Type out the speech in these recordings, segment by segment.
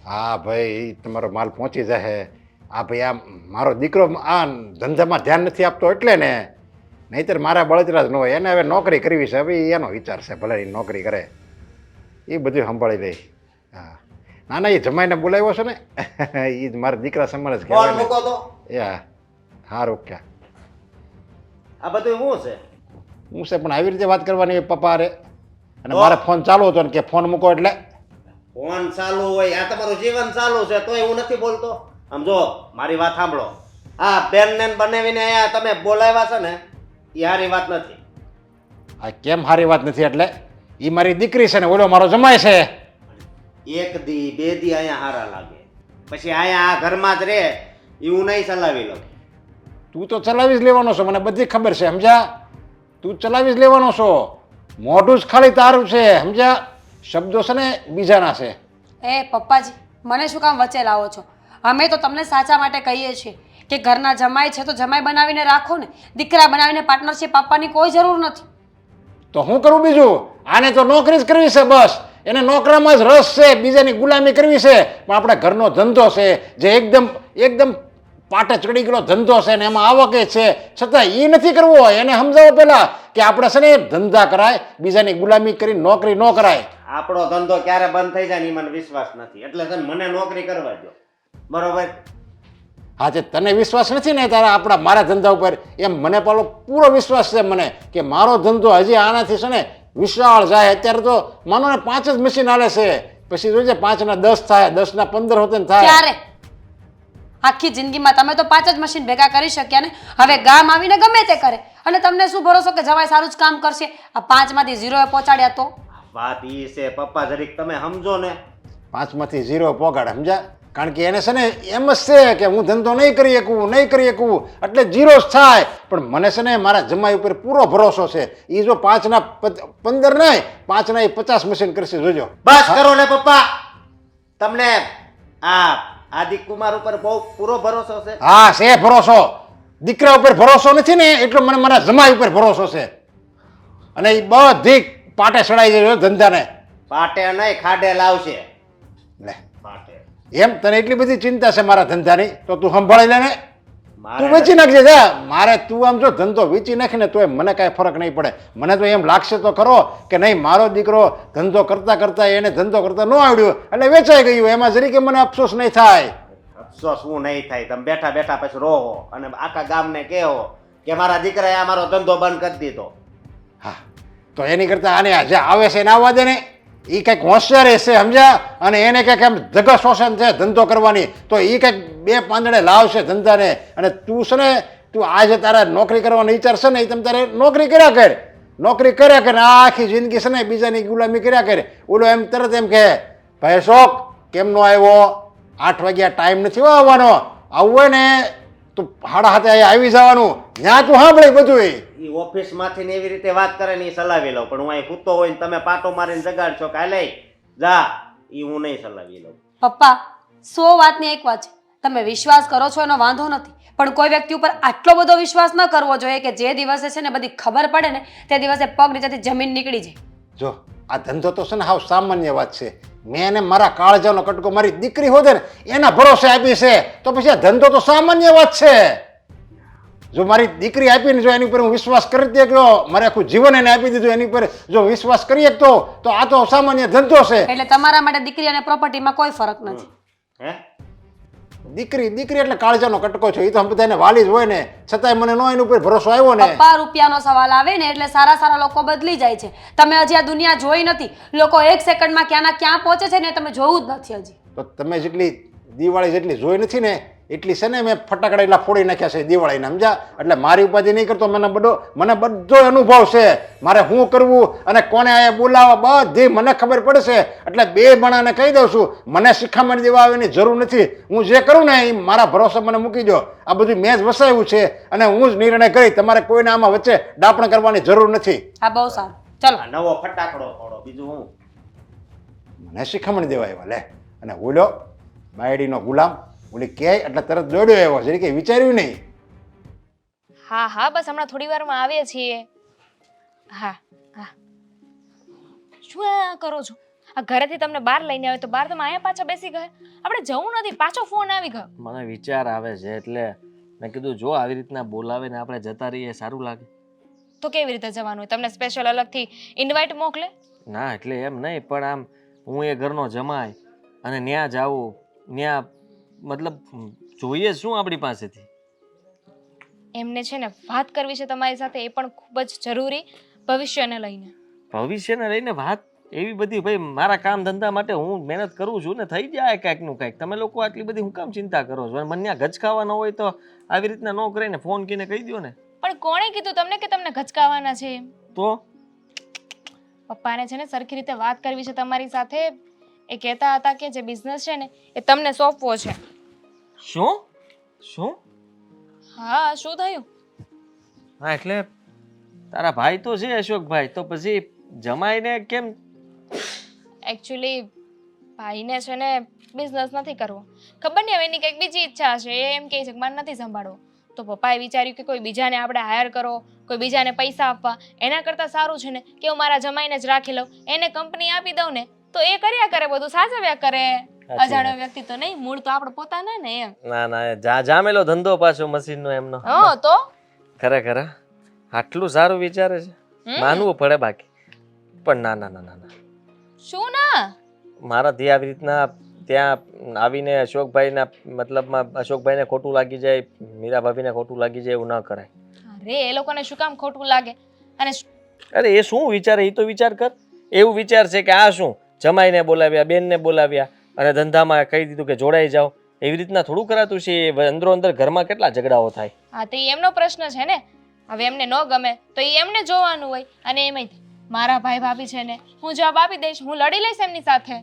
હા ભાઈ તમારો માલ પહોંચી જશે. આ ભાઈ આ મારો દીકરો આ ધંધામાં ધ્યાન નથી આપતો એટલે ને, નહીંતર મારા બળતરા જ ન હોય. એને હવે નોકરી કરવી છે, હવે એનો વિચાર છે, ભલે એ નોકરી કરે એ બધું સંભાળી લે. હા ના ના, એ જમાઈને બોલાવ્યો છે ને એ જ મારા દીકરા સમાન જ ફોન કહેવાય ને. મૂકો તો. એ હા સારું ક્યાં આ બધું શું છે? હું છે પણ આવી રીતે વાત કરવાની પપ્પા અરે, અને તો? મારે ફોન ચાલુ હતો ને કે ફોન મૂકો એટલે ફોન ચાલુ હોય, આ તમારું જીવન ચાલુ છે તોય હું નથી બોલતો. આમ જો મારી વાત સાંભળો, આ બેન ને બનાવીને અહીંયા તમે બોલાવ્યા છે ને એ સારી વાત નથી. આ કેમ સારી વાત નથી? એટલે એ મારી દીકરી છે ને ઓલો મારો જમાય છે. એક દી બે દી અહીંયા હારા લાગે, પછી અહીંયા આ ઘરમાં જ રહે એ હું નહીં ચલાવી લઉં. તું તો ચલાવી જ લેવાનો છો, મને બધી ખબર છે, સમજ્યા? તું ચલાવી જ લેવાનો છો. મોઢું જ ખાલી તારું છે, સમજ્યા? શબ્દો છે ને બીજાના છે. એ પપ્પાજી, મને શું કામ વચ્ચે લાવો છો? અમે તો તમને સાચા માટે કહીએ છીએ કે ઘરના જમાઈ છે તો જમાઈ બનાવીને રાખો ને, દીકરા બનાવીને પાર્ટનરશિપ આપવાની કોઈ જરૂર નથી. તો હું કરું બીજું? આને તો નોકરી જ કરવી છે બસ. એને નોકરામાં જ રસ છે, બીજાની ગુલામી કરવી છે. પણ આપણે ઘરનો ધંધો છે જે એકદમ એકદમ પાટે ચડી ગયેલો ધંધો છે ને એમાં આવકે છે, છતાં એ નથી કરવો. એને સમજાવો પહેલા કે આપણે છે ને ધંધા કરાય, બીજાની ગુલામી કરી નોકરી ન કરાય. આપણો ધંધો ક્યારે બંધ થઈ જાય ને એ મને વિશ્વાસ નથી, એટલે છે ને મને નોકરી કરવા દો, બરોબર? હા તે તને વિશ્વાસ નથી ને તારા આપણા મારા ધંધા ઉપર, એમ મને પાલો પૂરો વિશ્વાસ છે મને કે મારો ધંધો હજી આનાથી છે ને વિશાળ જાય. અત્યારે તો માનો ને 5 જ મશીન હાલે છે, પછી જોજે 5 ના 10 થાય, 10 ના 15 હોતે ને થાય. ક્યારે? આખી જિંદગીમાં તમે તો 5 જ મશીન ભેગા કરી શક્યા ને. હવે ગામ આવીને ગમે તે કરે, અને તમને શું ભરોસો કે જવાય સારું જ કામ કરશે? આ 5 માંથી 0 એ પહોંચાડ્યા તો? વાત ઈ છે પપ્પા, જરીક તમે સમજો ને. 5 માંથી 0 પોગાડ, સમજ્યા? કારણ કે એને છે ને એમ જ છે કે હું ધંધો નહીં કરી શકું એટલે 0 જ થાય. પણ મને છે ને મારા જમાઈ ઉપર પૂરો ભરોસો છે. એ જો 5 ના 15 નહીં, 5 ના 50 મશીન કરશે, જોજો. બસ કરો ને પપ્પા, તમને આ આદિક કુમાર ઉપર બહુ પૂરો ભરોસો છે. હા છે ભરોસો. દીકરા ઉપર ભરોસો નથી ને એટલો મને મારા જમાઈ ઉપર ભરોસો છે. અને એ બધી પાટે ચડાઈ જાય ધંધાને. પાટે નહીં ખાડે લાવશે. લે પાટે એમ તને એટલી બધી ચિંતા છે મારા ધંધાની, તો તું સંભાળી લે ને. તું મારે વેચી નાખજે જા. મારે તું આમ જો ધંધો વેચી નાખીને તોય મને કાંઈ ફરક નહીં પડે. મને તો એમ લાગશે તો ખરો કે નહીં મારો દીકરો ધંધો કરતા કરતા એને ધંધો કરતા ન આવડ્યો એટલે વેચાઈ ગયું, એમાં જરી કે મને અફસોસ નહીં થાય. અફસોસ શું નહીં થાય, તમે બેઠા બેઠા પછી રોહો અને આખા ગામને કહો કે મારા દીકરાએ આ મારો ધંધો બંધ કરી દીધો. હા તો એની કરતાં આને જે આવે છે એને આવવા દે ને. એ કંઈક હોશિયાર છે, સમજ્યા? અને એને કંઈક એમ જગત શોષણ છે ધંધો કરવાની, તો એ કંઈક 2 પાંદડે લાવશે ધંધાને. અને તું છે ને તું આજે તારા નોકરી કરવાનો વિચાર છે ને એ તમે તારે નોકરી કર્યા કર, નોકરી કર્યા કર. આ આખી જિંદગી છે ને બીજાની ગુલામી કર્યા કર. ઓલો એમ તરત એમ કહે ભાઈ શોખ કેમ નો આવ્યો? 8 વાગ્યા ટાઈમ નથી આવવાનો. આવવું હોય ને તું 7:30 અહીંયા આવી જવાનું. ત્યાં તું સાંભળે બધું. એ ઓફિસ માંથી ને એવી રીતે વાત કરે ને એ સલાવી લઉં, પણ હું અહીં સૂતો હોય ને તમે પાટો મારીને જગાડશો કે લઈ જા, એ હું નહીં સલાવી લઉં. પપ્પા, 100 વાતની એક વાત છે. તમે વિશ્વાસ કરો છો એનો વાંધો નથી, પણ કોઈ વ્યક્તિ ઉપર આટલો બધો વિશ્વાસ ન કરવો જોઈએ કે જે દિવસે છે ને બધી ખબર પડે ને તે દિવસે પગ નીચેથી જમીન નીકળી જાય. જો આ ધંધો તો છે ને હાવ સામાન્ય વાત છે. મેં એને મારા કાળજાનો કટકો મારી દીકરી હોતે ને એના ભરોસે આપી છે, તો પછી આ ધંધો તો સામાન્ય વાત છે. જો મારી દીકરી આપીને જો એની ઉપર હું વિશ્વાસ કરી દે ગયો, મારે આખું જીવન એને આપી દીધું, એની ઉપર જો વિશ્વાસ કરી શકતો તો આ તો સામાન્ય ધંધો છે. એટલે તમારા માટે દીકરી અને પ્રોપર્ટીમાં કોઈ ફરક નથી. હે દીકરી એટલે કાળજાનો કટકો છે. એ તો બધાને વાલી જ હોય ને, છતાંય મને નો એની ઉપર ભરોસો આવ્યો ને. પપ્પા, રૂપિયાનો સવાલ આવે ને એટલે સારા સારા લોકો બદલી જાય છે. તમે હજી આ દુનિયા જોઈ નથી. લોકો 1 સેકન્ડમાં ક્યાંના ક્યાં પહોંચે છે ને તમે જોયું જ નથી હજી. તો તમે જેટલી દિવાળી જેટલી જોઈ નથી ને એટલી છે ને મેં ફટાકડા એટલા ફોડી નાખ્યા છે દિવાળીને, સમજ્યા? એટલે મારી ઉપાધિ નહીં કરતો. મને બધો અનુભવ છે મારે શું કરવું અને કોને અહીંયા બોલાવવા બધી મને ખબર પડશે. એટલે 2 માણાને કહી દઉં છું, મને શિખામણ દેવા આવવાની જરૂર નથી. હું જે કરું ને એ મારા ભરોસે મને મૂકી દો. આ બધું મેં જ વસાવ્યું છે અને હું જ નિર્ણય કરી. તમારે કોઈને આમાં વચ્ચે ડાપણ કરવાની જરૂર નથી. આ બહુ સારું. ચલો આ નવો ફટાકડો ફોડો, બીજું હું. મને શિખામણ દેવા આવ્યા લે. અને ઓલો બાયડીનો ગુલામ ઓલી કહે એટલે તરત દોડ્યો આવ્યો, જરી કે વિચાર્યું નહીં. હા હા, બસ હમણાં થોડી વારમાં આવીએ છીએ. હા હા, શું આ કરો છો? આ ઘરેથી તમને બહાર લઈને આવે તો બહાર તમે અહીંયા પાછા બેસી ગયા. આપણે જવું નથી, પાછો ફોન આવી ગયો. મને વિચાર આવે છે એટલે મેં કીધું જો આવી રીતના બોલાવે ને આપણે જતા રહીએ સારું લાગે. તો કેવી રીતે જવાનું હોય? તમને સ્પેશિયલ અલગથી ઇન્વાઇટ મોકલે? ના એટલે એમ નહીં, પણ આમ હું એ ઘરનો જમાય અને ન્યા જાઉં, ન્યા મતલબ જોઈએ શું આપણી પાસેથી? એમને છે ને વાત કરવી છે તમારી સાથે, એ પણ ખૂબ જ જરૂરી, ભવિષ્યને લઈને. ભવિષ્યને લઈને વાત એવી બધી? ભાઈ મારા કામ ધંધા માટે હું મહેનત કરું છું ને, થઈ જાય કાંઈકનું કાંઈક. તમે લોકો આટલી બધી હું કામ ચિંતા કરો છો? અને મને ત્યાં ગચકાવા ન હોય તો આવી રીતના ન કરીને ફોન કરીને કહી દો ને. પણ કોણે કીધું તમને કે તમને ગચકાવાના છે એમ? તો પપ્પાને છે ને સરખી રીતે વાત કરવી છે તમારી સાથે. એ કહેતા હતા કે જે બિઝનેસ છે ને એ તમને સોંપવો છે. શું શું? હા, શું થયું? હા એટલે તારા ભાઈ તો છે અશોકભાઈ, તો પછી જમાઈને કેમ? એકચ્યુઅલી ભાઈને છે ને બિઝનેસ નથી કરવો. ખબર નહીં હવે એની કંઈક બીજી ઈચ્છા હશે. એ એમ કહે છે કે મારે નથી સંભાળવો. તો પપ્પાએ વિચાર્યું કે કોઈ બીજાને આપણે હાયર કરો, કોઈ બીજાને પૈસા આપવા, એના કરતાં સારું છે ને કે હું મારા જમાઈને જ રાખી લઉં, એને કંપની આપી દઉં ને તો એ કર્યા કરે, બધું સાચવ્યા કરે. અજાણ્યો વ્યક્તિ તો નહીં, મૂળ તો આપણે પોતાના ને એમ. ના ના, જામેલો ધંધો પાછો મશીનનો એમનો. હા તો ખરેખર આટલું સારું વિચારે છે, માનવું પડે બાકી. પણ ના ના ના ના ના, શું ના? મારાથી આવી રીતના ત્યાં આવીને અશોકભાઈના મતલબમાં અશોકભાઈને ખોટું લાગી જાય, મીરા ભાભીને ખોટું લાગી જાય, એવું ન કરાય. અરે એ લોકોને શું કામ ખોટું લાગે? અને અરે એ શું વિચારે એ તો વિચાર કર. એવું વિચાર છે કે આ શું જમાઈને બોલાવ્યા, બેનને બોલાવ્યા અને ધંધામાં કહી દીધું કે જોડાઈ જાઓ. એવી રીતના થોડું કરાતું છે. અંદરો અંદર ઘરમાં કેટલા ઝઘડાઓ થાય. હા તો એ એમનો પ્રશ્ન છે ને. હવે એમને ન ગમે તો એ એમને જોવાનું હોય. અને એમાંય મારા ભાઈ ભાભી છે ને, હું જવાબ આપી દઈશ, હું લડી લઈશ એમની સાથે.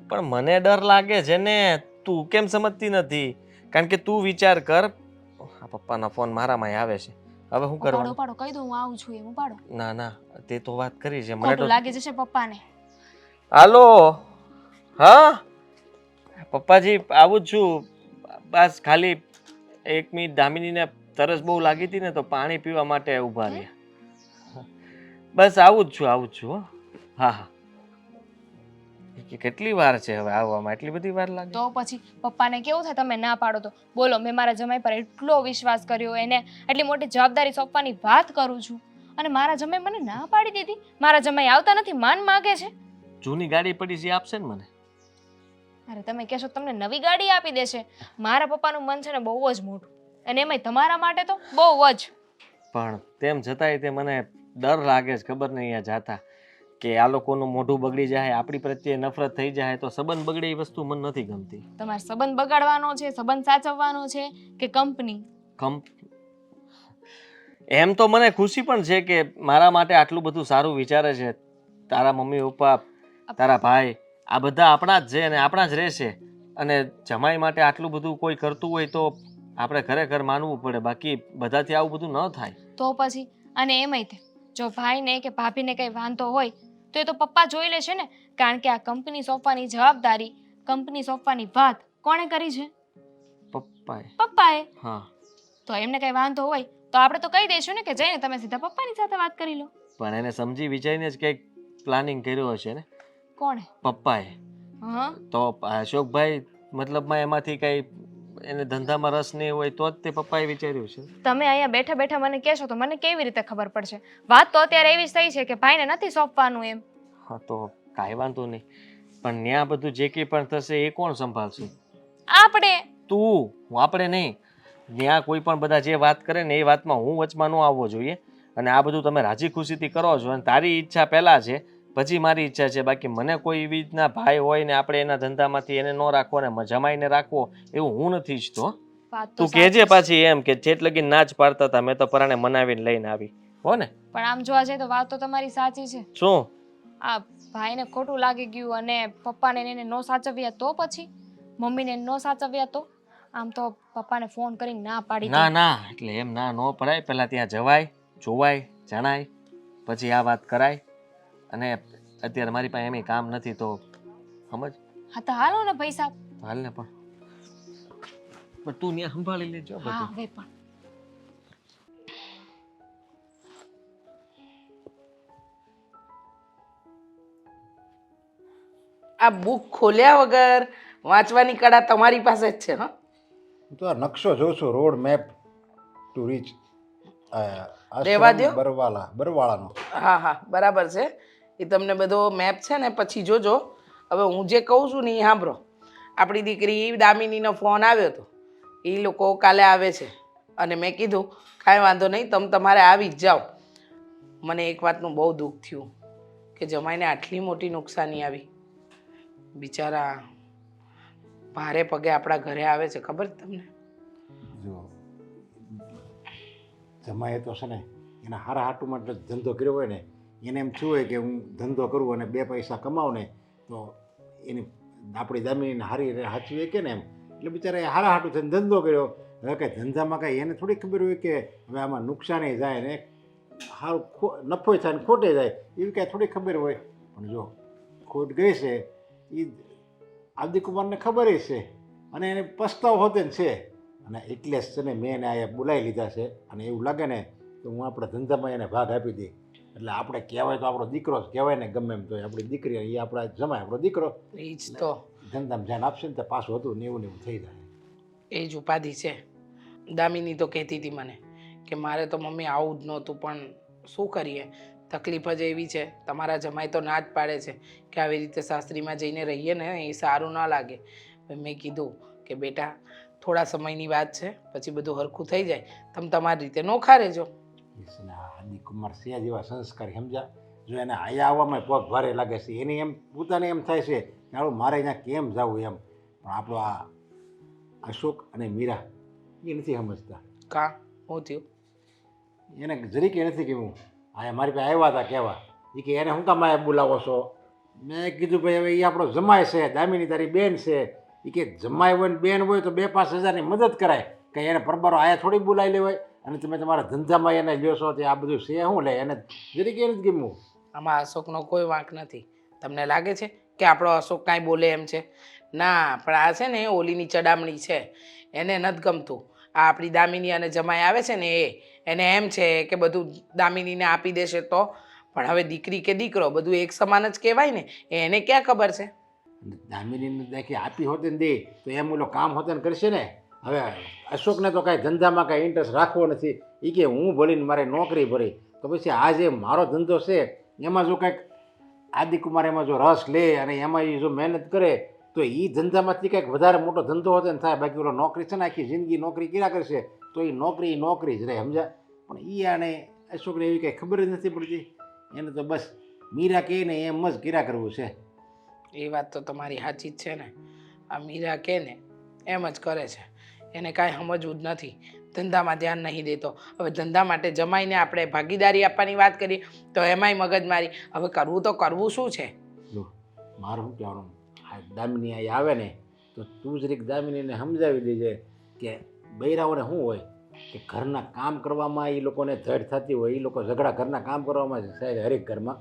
પણ મને ડર લાગે છે ને, તું કેમ સમજતી નથી? કારણ કે તું વિચાર કર, આ પપ્પાનો ફોન મારામાં આવે છે, હવે શું કરવાનું? ઉપાડો કહી દઉં હું આવું છું એમ. ઉપાડો. ના ના, તે તો વાત કરી છે, મને ખોટું તો લાગી જશે પપ્પાને. હાલો. હા પપ્પાજી આવું જ છું. બસ ખાલી 1 મિનિટ, દામિનીને તરસ બહુ લાગી હતી ને તો પાણી પીવા માટે ઊભા રહ્યા. બસ આવું જ છું હો. હા હા. કેટલી વાર છે હવે આવવામાં? એટલી બધી વાર લાગે? તો પછી પપ્પાને કેવું થાય તમે ના પાડો તો? બોલો, મેં મારા જમાઈ પર એટલો વિશ્વાસ કર્યો, એને એટલી મોટી જવાબદારી સોંપવાની વાત કરું છું અને મારા જમાઈ મને ના પાડી દીધી. મારા જમાઈ આવતા નથી, માન માગે છે. જૂની ગાડી પડી છે આપશે ને મને? અરે તમે કહેશો તમને નવી ગાડી આપી દેશે. મારા પપ્પાનું મન છે ને બહુ જ મોટું, અને એમાંય તમારા માટે તો બહુ જ. પણ તેમ છતાંય તે મને ડર લાગે છે, ખબર નહીં અહીંયા જાતા કે આ લોકોનું મોઢું બગડી જાય, આપણી પ્રત્યે નફરત થઈ જાય તો સંબંધ બગડે. એ વસ્તુ મને નથી ગમતી. તમારે સંબંધ બગાડવાનો છે, સંબંધ સાચવવાનો છે કે કંપની? એમ તો મને ખુશી પણ છે કે મારા માટે આટલું બધું સારું વિચારે છે. તારા મમ્મી પપ્પા, તારા ભાઈ, આ બધા આપણા જ છે અને આપણા જ રહેશે. અને જમાઈ માટે આટલું બધું કોઈ કરતું હોય તો આપણે ખરેખર માનવું પડે, બાકી બધાથી આવું બધું ન થાય. તો પછી અને એમાંય તે જો ભાઈને કે ભાભીને કંઈ વાંધો હોય તો એ તો પપ્પા જોઈ લેશે ને. કારણ કે આ કંપની સોંપવાની જવાબદારી, કંપની સોંપવાની વાત કોણે કરી છે? પપ્પાએ. પપ્પાએ. હા. તો એમને કંઈ વાંધો હોય તો આપણે તો કહી દઈશું ને કે જઈને તમે સીધા પપ્પાની સાથે વાત કરી લો. પણ એને સમજી વિચારીને જ કંઈક પ્લાનિંગ કર્યો હશે ને કોણે? પપ્પાએ. હા તો અશોકભાઈ મતલબમાં એમાંથી કઈ એને ધંધામાં રસ નહીં હોય તો જ તે પપ્પાએ વિચાર્યું છે. તમે અહીંયા બેઠા બેઠા મને કહેશો તો મને કેવી રીતે ખબર પડશે? વાત તો અત્યારે એવી જ થઈ છે કે ભાઈને નથી સોંપવાનું એમ. હા તો કાંઈ વાંધો નહીં, પણ ત્યાં બધું જે કંઈ પણ થશે એ કોણ સંભાળશે? આપણે. તું. આપણે નહીં. ત્યાં કોઈ પણ બધા જે વાત કરે ને એ વાતમાં હું વચમાં ન આવવો જોઈએ. અને આ બધું તમે રાજી ખુશીથી કરો છો અને તારી ઈચ્છા પહેલા છે, પછી મારી ઈચ્છા છે. બાકી મને કોઈ એવી રીતના ભાઈ હોય ને આપણે એના ધંધામાંથી એને ન રાખવો ને જમાઈને રાખવો એવું હું નથી ઈચ્છતો. તું કહેજે પાછી એમ કે જેટ લગી નાચ પાડતા હતા મેં તો પરાણે મનાવીને લઈને આવી હો ને. પણ આમ જોવા જઈએ તો વાત તો તમારી સાચી છે. શું? આ ભાઈને ખોટું લાગી ગયું અને પપ્પાને એને નો સાચવ્યા તો પછી મમ્મીને નો સાચવ્યા તો આમ તો પપ્પાને ફોન કરીને ના પાડી ના ના, એટલે એમ ના નો પડાય. પહેલા ત્યાં જવાય, જોવાય, જણાય, પછી આ વાત કરાય. અને અત્યારે મારી પાસે એમ કામ નથી તો સમજ. હા તો હાલો ને પૈસા. હાલ ને પણ તું ત્યાં સંભાળી લેજો હા બધું. હવે પણ આ બુક ખોલ્યા વગર વાંચવાની કળા તમારી પાસે જ છે. હા, હું તો આ નકશો જોઉં છું, રોડ મેપ ટુ રીચ રહેવા દ્યો. બરવાળાનો. હા હા બરાબર છે. એ તમને બધો મેપ છે ને પછી જોજો. હવે હું જે કહું છું ને એ સાંભળો. આપણી દીકરી દામિનીનો ફોન આવ્યો હતો. એ લોકો કાલે આવે છે અને મેં કીધું કાંઈ વાંધો નહીં, તમે તમારે આવી જ જાઓ. મને એક વાતનું બહુ દુઃખ થયું કે જમાઈને આટલી મોટી નુકસાની આવી. બિચારા ભારે પગે આપણા ઘરે આવે છે, ખબર છે તમને? જો જમાએ તો છે ને એના હારા હાટુ માટે ધંધો કર્યો હોય ને, એને એમ થયું હોય કે હું ધંધો કરું અને 2 પૈસા કમાવું ને તો એની આપણી દામિનીને હારી સાચવી કે ને એમ. એટલે બિચારા એ હારા હાટું થઈને ધંધો કર્યો. હવે કંઈ ધંધામાં કાંઈ એને થોડી ખબર હોય કે હવે આમાં નુકસાને જાય ને સારું નફો થાય ને ખોટે જાય, એવી કાંઈ થોડી ખબર હોય. પણ જો ખોટ ગઈ છે એ આદિકુમારને ખબર છે અને એને પસ્તાવો હોતે ને છે. અને એટલે જ છે ને મેં એને અહીંયા બોલાવી લીધા છે. અને એવું લાગે ને તો હું આપણા ધંધામાં એને ભાગ આપી દઈ. એટલે આપણે કહેવાય તો આપણો દીકરો જ કહેવાય ને, ગમે એમ તો આપણી દીકરી એ આપણા જમાય આપણો દીકરો. એ જ તો ધંધામાં ધ્યાન આપશે ને તો પાછું હતું નેવું થઈ જાય. એ જ ઉપાધિ છે. દામિની તો કહેતી હતી મને કે મારે તો મમ્મી આવું જ નહોતું, પણ શું કરીએ, તકલીફ જ એવી છે. તમારા જમાઈ તો ના જ પાડે છે કે આવી રીતે સાસરીમાં જઈને રહીએ ને એ સારું ન લાગે. મેં કીધું કે બેટા થોડા સમયની વાત છે, પછી બધું હરખું થઈ જાય, તમે તમારી રીતે નોખા રહેજો. આદિકુમાર છે જેવા સંસ્કારી, સમજ્યા? જો એને આયા આવવામાં પગ ભારે લાગે છે, એને એમ પોતાને એમ થાય છે કે હાલો મારે અહીંયા કેમ જવું એમ. પણ આપણો આ અશોક અને મીરા એ નથી સમજતા. કા શું થયું? એને જરીકે નથી કહેવું. અહીંયા મારી પાસે આવ્યા હતા કહેવા, એ કે એને શું કામ અહીંયા બોલાવો છો? મેં કીધું ભાઈ હવે એ આપણો જમાય છે, દામિની તારી બેન છે. એ કે જમાય હોય ને બેન હોય તો 2-5 હજારની મદદ કરાય, કંઈ એને પરબારો આયા થોડી બોલાવી લેવાય. અને તમે તમારા ધંધામાં એને લ્યો છો તે આ બધું છે શું લે? એને જરીકે નથી ગમવું. આમાં અશોકનો કોઈ વાંક નથી. તમને લાગે છે કે આપણો અશોક કાંઈ બોલે એમ છે? ના, પણ આ છે ને ઓલીની ચડામણી છે, એને નથી ગમતું. આ આપણી દામિની અને જમાઈ આવે છે ને એને એમ છે કે બધું દામિનીને આપી દેશે તો. પણ હવે દીકરી કે દીકરો બધું એક સમાન જ કહેવાય ને, એને ક્યાં ખબર છે? દામિનીને દેખી આપી હોતે ને દે તો એમ ઓલો કામ હોતે ને કરશે ને. હવે અશોકને તો કાંઈ ધંધામાં કાંઈ ઇન્ટરેસ્ટ રાખવો નથી. એ કે હું ભરીને મારે નોકરી ભરી તો પછી આ જે મારો ધંધો છે એમાં જો કંઈક આદિકુમાર એમાં જો રસ લે અને એમાં એ જો મહેનત કરે તો એ ધંધામાંથી કંઈક વધારે મોટો ધંધો હોતે ને થાય. બાકી ઓલો નોકરી છે ને આખી જિંદગી નોકરી કર્યા કરશે તો એ નોકરી જ રહે, સમજ્યા? પણ એ આને અશોકને એવી કંઈ ખબર જ નથી પડતી. એને તો બસ મીરા કહે ને એમ જ કર્યા કરવું છે. એ વાત તો તમારી સાચી જ છે ને. આ મીરા કહે ને એમ જ કરે છે, એને કાંઈ સમજવું જ નથી, ધંધામાં ધ્યાન નહીં દેતો. હવે ધંધા માટે જમાઈને આપણે ભાગીદારી આપવાની વાત કરીએ તો એમાંય મગજમારી. હવે કરવું તો કરવું શું છે? જો મારું શું કહેવાનું, આ દામિની અહીં આવે ને તો તું જરીક દામિનીને સમજાવી દેજે કે બૈરાઓને શું હોય કે ઘરના કામ કરવામાં એ લોકોને ધડ થતી હોય, એ લોકો ઝઘડા ઘરના કામ કરવામાં સાહેબ હરેક ઘરમાં.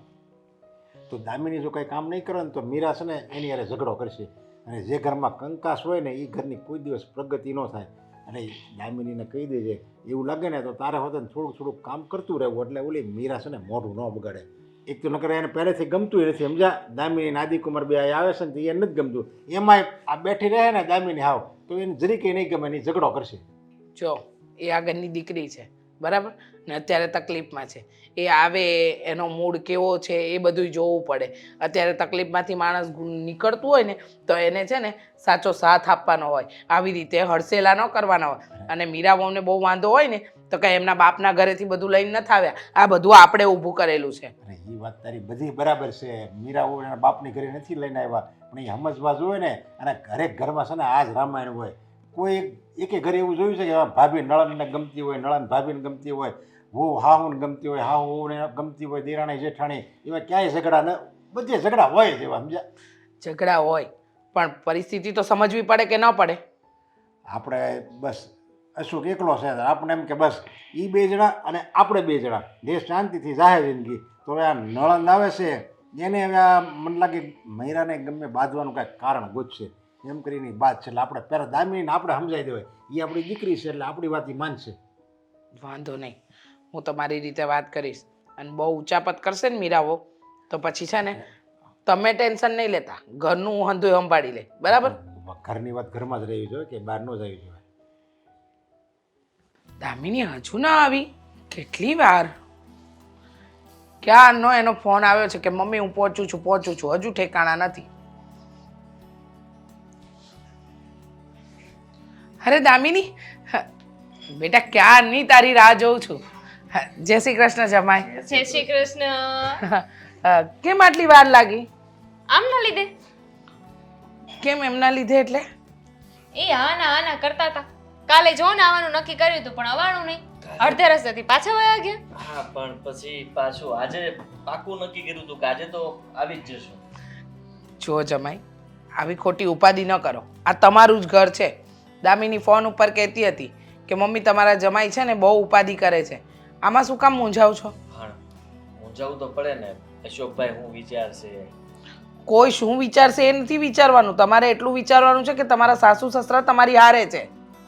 તો દામિની જો કંઈ કામ નહીં કરે ને તો મીરા છે ને એની યારે ઝઘડો કરશે. અને જે ઘરમાં કંકાસ હોય ને એ ઘરની કોઈ દિવસ પ્રગતિ ન થાય. અને દામિનીને કહી દેજે એવું લાગે ને તો તારે હોતે ને થોડુંક કામ કરતું રહેવું, એટલે ઓલી મીરા છે ને મોઢું ન બગાડે. એક તો નકર એને પહેલેથી ગમતું નથી, સમજ્યા? દામિની આદિકુમાર બે આવે છે ને તો એ નથી ગમતું. એમાંય આ બેઠી રહે ને દામિની હાવ તો એને જરીકે નહીં ગમે, એની ઝઘડો કરશે. જો એ આગળની દીકરી છે, બરાબર ને, અત્યારે તકલીફમાં છે. એ આવે એનો મૂડ કેવો છે એ બધું જોવું પડે. અત્યારે તકલીફમાંથી માણસ નીકળતું હોય ને તો એને છે ને સાચો સાથ આપવાનો હોય, આવી રીતે હડસેલા ન કરવાના હોય. અને મીરાબાઉને બહુ વાંધો હોય ને તો કાંઈ એમના બાપના ઘરેથી બધું લઈને નથી આવ્યા, આ બધું આપણે ઊભું કરેલું છે. અરે એ વાત તારી બધી બરાબર છે. મીરાઓ એના બાપની ઘરે નથી લઈને આવ્યા, પણ એ સમજવા જોઈએ ને. અને હરેક ઘરમાં છે ને આ જ રામાયણ હોય. કોઈ એકે ઘરે એવું જોયું છે કે ભાભી નળનને ગમતી હોય, નળન ભાભીને ગમતી હોય, વહુ હાહુને ગમતી હોય, હાહુને ગમતી હોય, દેરાણી જેઠાણી, એવા ક્યાંય ઝઘડા ન, બધે ઝઘડા હોય જ એવા, સમજ્યા? ઝઘડા હોય પણ પરિસ્થિતિ તો સમજવી પડે કે ન પડે? આપણે બસ અશોક એકલો છે, આપણે એમ કે બસ એ 2 જણા અને આપણે 2 જણા દેશ શાંતિથી જાહે જિંદગી. તો હવે આ નળન આવે છે એને હવે આ મને લાગે મહિરાને ગમે બાંધવાનું કાંઈક કારણ ગોતશે એમ કરીને બાદ છે. એટલે આપણે પહેલાં દામિનીને આપણે સમજાવી દેવાય, એ આપણી દીકરી છે એટલે આપણી વાત એ માનશે. વાંધો નહીં, હું તમારી રીતે વાત કરીશ. અને બહુ ઊંચાપત કરશે ને મીરાઓ તો પછી છે ને તમે ટેન્શન નહીં લેતા, ઘરનું હું હંધુય સંભાળી લે, બરાબર? ઘરની વાત ઘરમાં જ રહેવી જોઈએ કે બહાર ન જવી જોઈએ. દામિની હજુ ના આવી? કેટલી વાર ક્યારનો એનો ફોન આવ્યો છે કે મમ્મી હું પહોંચું છું, હજુ ઠેકાણા નથી. અરે દામિની, બેટા ક્યારની તારી રાહ જોઉં છું. જય શ્રી કૃષ્ણ જમાઈ. જય શ્રી કૃષ્ણ. કેમ આટલી વાર લાગી? આમના લીધે કેમ એમના લીધે એટલે? એ આના કરતા હતા. કાલે જો ને આવવાનું નક્કી કર્યું હતું પણ આવવાનું નહીં. અડધે રસ્તેથી પાછા વયા ગયા. હા પણ પછી પાછું આજે પાકું નક્કી કર્યું હતું કે આજે તો આવી જ જશું. જો જમાઈ, આવી ખોટી ઉપાધિ ન કરો. આ તમારું જ ઘર છે. દામિની ફોન ઉપર કહેતી હતી કે મમ્મી તમારા જમાઈ છે ને બહુ ઉપાધિ કરે છે. આમાં શું કામ મૂંઝાવ છો? હા મૂંઝાવું તો પડે ને. અશોકભાઈ હું વિચારશે? કોઈ શું વિચારશે એ નથી વિચારવાનું. તમારે એટલું વિચારવાનું છે કે તમારા સાસુ સસરા તમારી હારે છે.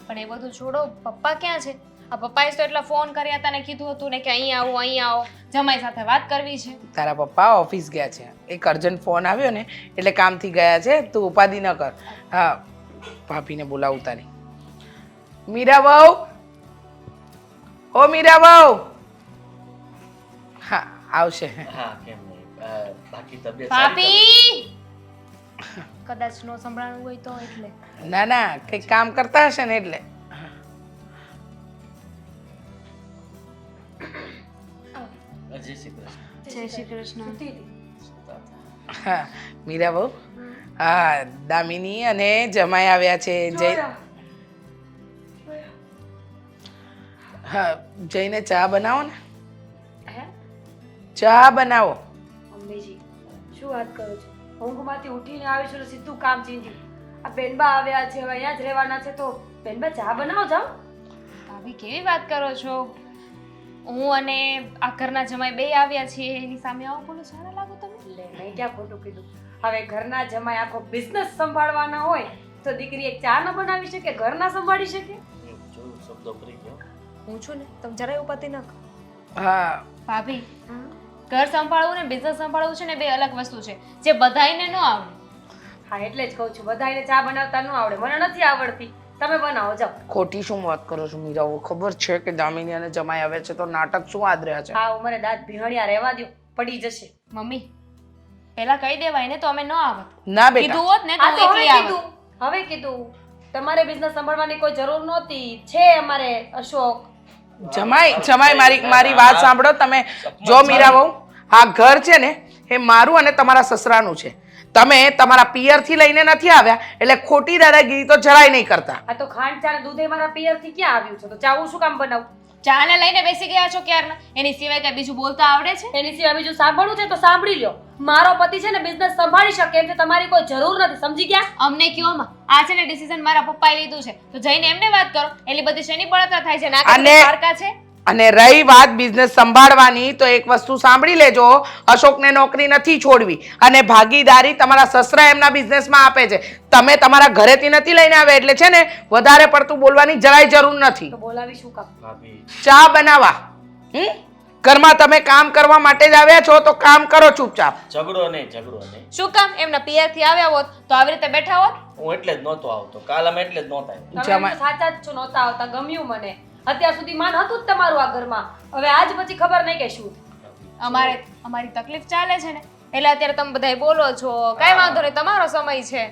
પણ એ બધું છોડો, પપ્પા ક્યાં છે? આ પપ્પાએ તો એટલા ફોન કર્યા હતા ને કીધું હતું ને કે અહીં આવો, જમાઈ સાથે વાત કરવી છે. તારા પપ્પા ઓફિસ ગયા છે. એક અર્જન્ટ ફોન આવ્યો ને એટલે કામથી ગયા છે. તું ઉપાધિ ન કર. હા, ભાભીને બોલાવું તારી. મીરા વહુ, ઓ મીરા વહુ. હા આવશે. હા કેમ નહીં. બાકી તબિયત સારી તો? ભાભી કદાચ નો સંભળાણું હોય તો એટલે. ના ના, કંઈક કામ કરતા હશે ને એટલે. જય શ્રી કૃષ્ણ. જય શ્રી કૃષ્ણ. હા મીરા બહુ, હા દામિની અને જમાઈ આવ્યા છે. હા જઈને ચા બનાવો ને. ચા બનાવો. મમ્મીજી શું વાત કરો છો? ઊંઘમાંથી ઉઠીને આવી છું ને સીધું કામ ચીંધ્યું. આ બેનબા આવ્યા છે, હવે અહીંયા જ રહેવાના છે તો બેનબા ચા બનાવો જાઓ. ભાભી કેવી વાત કરો છો? હું અને આ ઘરના જમાઈ બે આવ્યા છીએ, એની સામે આવું બોલો સારા લાગો તમે? લે મેં ક્યાં ખોટું કીધું? હવે ઘરના જમાઈ આખો બિઝનેસ સંભાળવાના હોય તો દીકરી એક ચા ન બનાવી શકે, ઘર ના સંભાળી શકે? જોયું શબ્દો ફરી ગયો. હું છું ને તમે જરાય ઉપાધિ ન કરો. હા ભાભી ઘર સંભાળવું ને બિઝનેસ સંભાળવું છે ને બે અલગ વસ્તુ છે, જે બધાયને ન આવડે. હા એટલે જ કહું છું, બધાને ચા બનાવતા ન આવડે, મને નથી આવડતી, તમે બનાવો જાઓ. ખોટી શું વાત કરો છો મીરા? ખબર છે કે દામિની અને જમાઈ આવે છે તો નાટક શું આદર્યા છે? આ ઉંમરે દાંત ભીણિયા રહેવા દો, પડી જશે. મમ્મી પહેલા કહી દેવાય ને તો અમે ન આવત. ના બેટા, કીધું હોત ને તો આ હું તો હવે એકલી આવત. કીધું, હવે કીધું. તમારે બિઝનેસ સંભાળવાની કોઈ જરૂર નહોતી. છે અમારે અશોક. જમાઈ મારી વાત સાંભળો તમે. જો મીરા બહુ, આ ઘર છે ને એ મારું અને તમારા સસરાનું છે. તમે તમારા પિયરથી લઈને નથી આવ્યા એટલે ખોટી દાદાગીરી તો જરાય નહીં કરતા. આ તો ખાંડ ચા ને દૂધ મારા પિયરથી ક્યાં આવ્યું છે? તો ચા હું શું કામ બનાવું? ચાને લઈને બેસી ગયા છો ક્યારના? એની સિવાય કઈ બીજું બોલતા આવડે છે? એની સિવાય બીજું સાંભળવું છે તો સાંભળી લ્યો. મારો પતિ છે ને બિઝનેસ સંભાળી શકે એટલે તમારી કોઈ જરૂર નથી, સમજી ગયા? અમને કયો માં આ છે ને ડિસિઝન મારા પપ્પાએ લીધું છે તો જઈને એમને વાત કરો. એટલી બધી શેની બળતરા થાય છે? ના કે પારકા છે. અને રહી વાત બિઝનેસ સંભાળવાની, તો એક વસ્તુ સાંભળી લેજો, અશોકને નોકરી નથી છોડવી અને ભાગીદારી તમારા સસરા એમના બિઝનેસમાં આપે છે. તમે તમારા ઘરેથી નથી લઈને આવ્યા એટલે છે ને વધારે પડતું બોલવાની જરાય જરૂર નથી. તો બોલાવી શું કામ? ભાભી ચા બનાવવા. ઘરમાં તમે કામ કરવા માટે જ આવ્યા છો તો કામ કરો ચૂપચાપ. ઝઘડો નહીં. શું કામ? એમના પિયરથી આવ્યા હોત તો આવી રીતે બેઠા હોત? હું એટલે જ નહોતો આવતો. કાલ અમે એટલે જ નહોતા આવ્યા. તમે તો સાચા જ છો, નહોતા આવતા. ગમ્યું મને. અત્યાર સુધી માન હતું જ તમારું આ ઘરમાં. હવે આજ પછી ખબર નહીં કે શું. અમારી તકલીફ ચાલે છે ને એટલે અત્યારે તમે બધાય બોલો છો. કાંઈ વાંધો નહીં, તમારો સમય છે.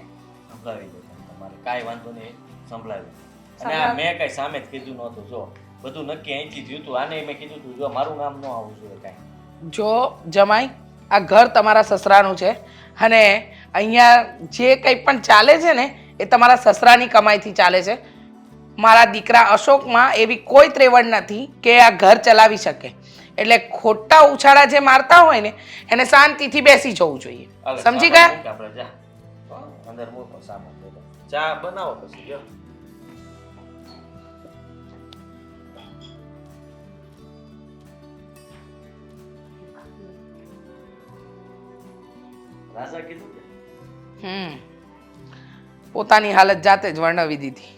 સંભળાવી દો તમારે. કાંઈ વાંધો નહીં, સંભળાવી. અને આ મેં કાંઈ સામે જ કીધું નહોતું. જો બધું નક્કી અહીંથી થયું હતું. આને મેં કીધું હતું જો મારું નામ ન આવવું જોઈએ કાંઈ. જો જમાઈ, આ ઘર તમારા સસરાનું છે અને અહીંયા જે કંઈ પણ ચાલે છે ને એ તમારા સસરાની કમાઈથી ચાલે છે. મારા દીકરા અશોકમાં એવી કોઈ ત્રેવડ નથી કે આ ઘર ચલાવી શકે. એટલે ખોટા ઉછાળા જે મારતા હોય ને એને શાંતિથી બેસી જવું જોઈએ. સમજી ગયા? આપણે જા અંદર મૂકો સામાન બધો. ચા બનાવો પછી જો. રાજા કીધું કે પોતાની હાલત જાતે જ વર્ણવી દીધી.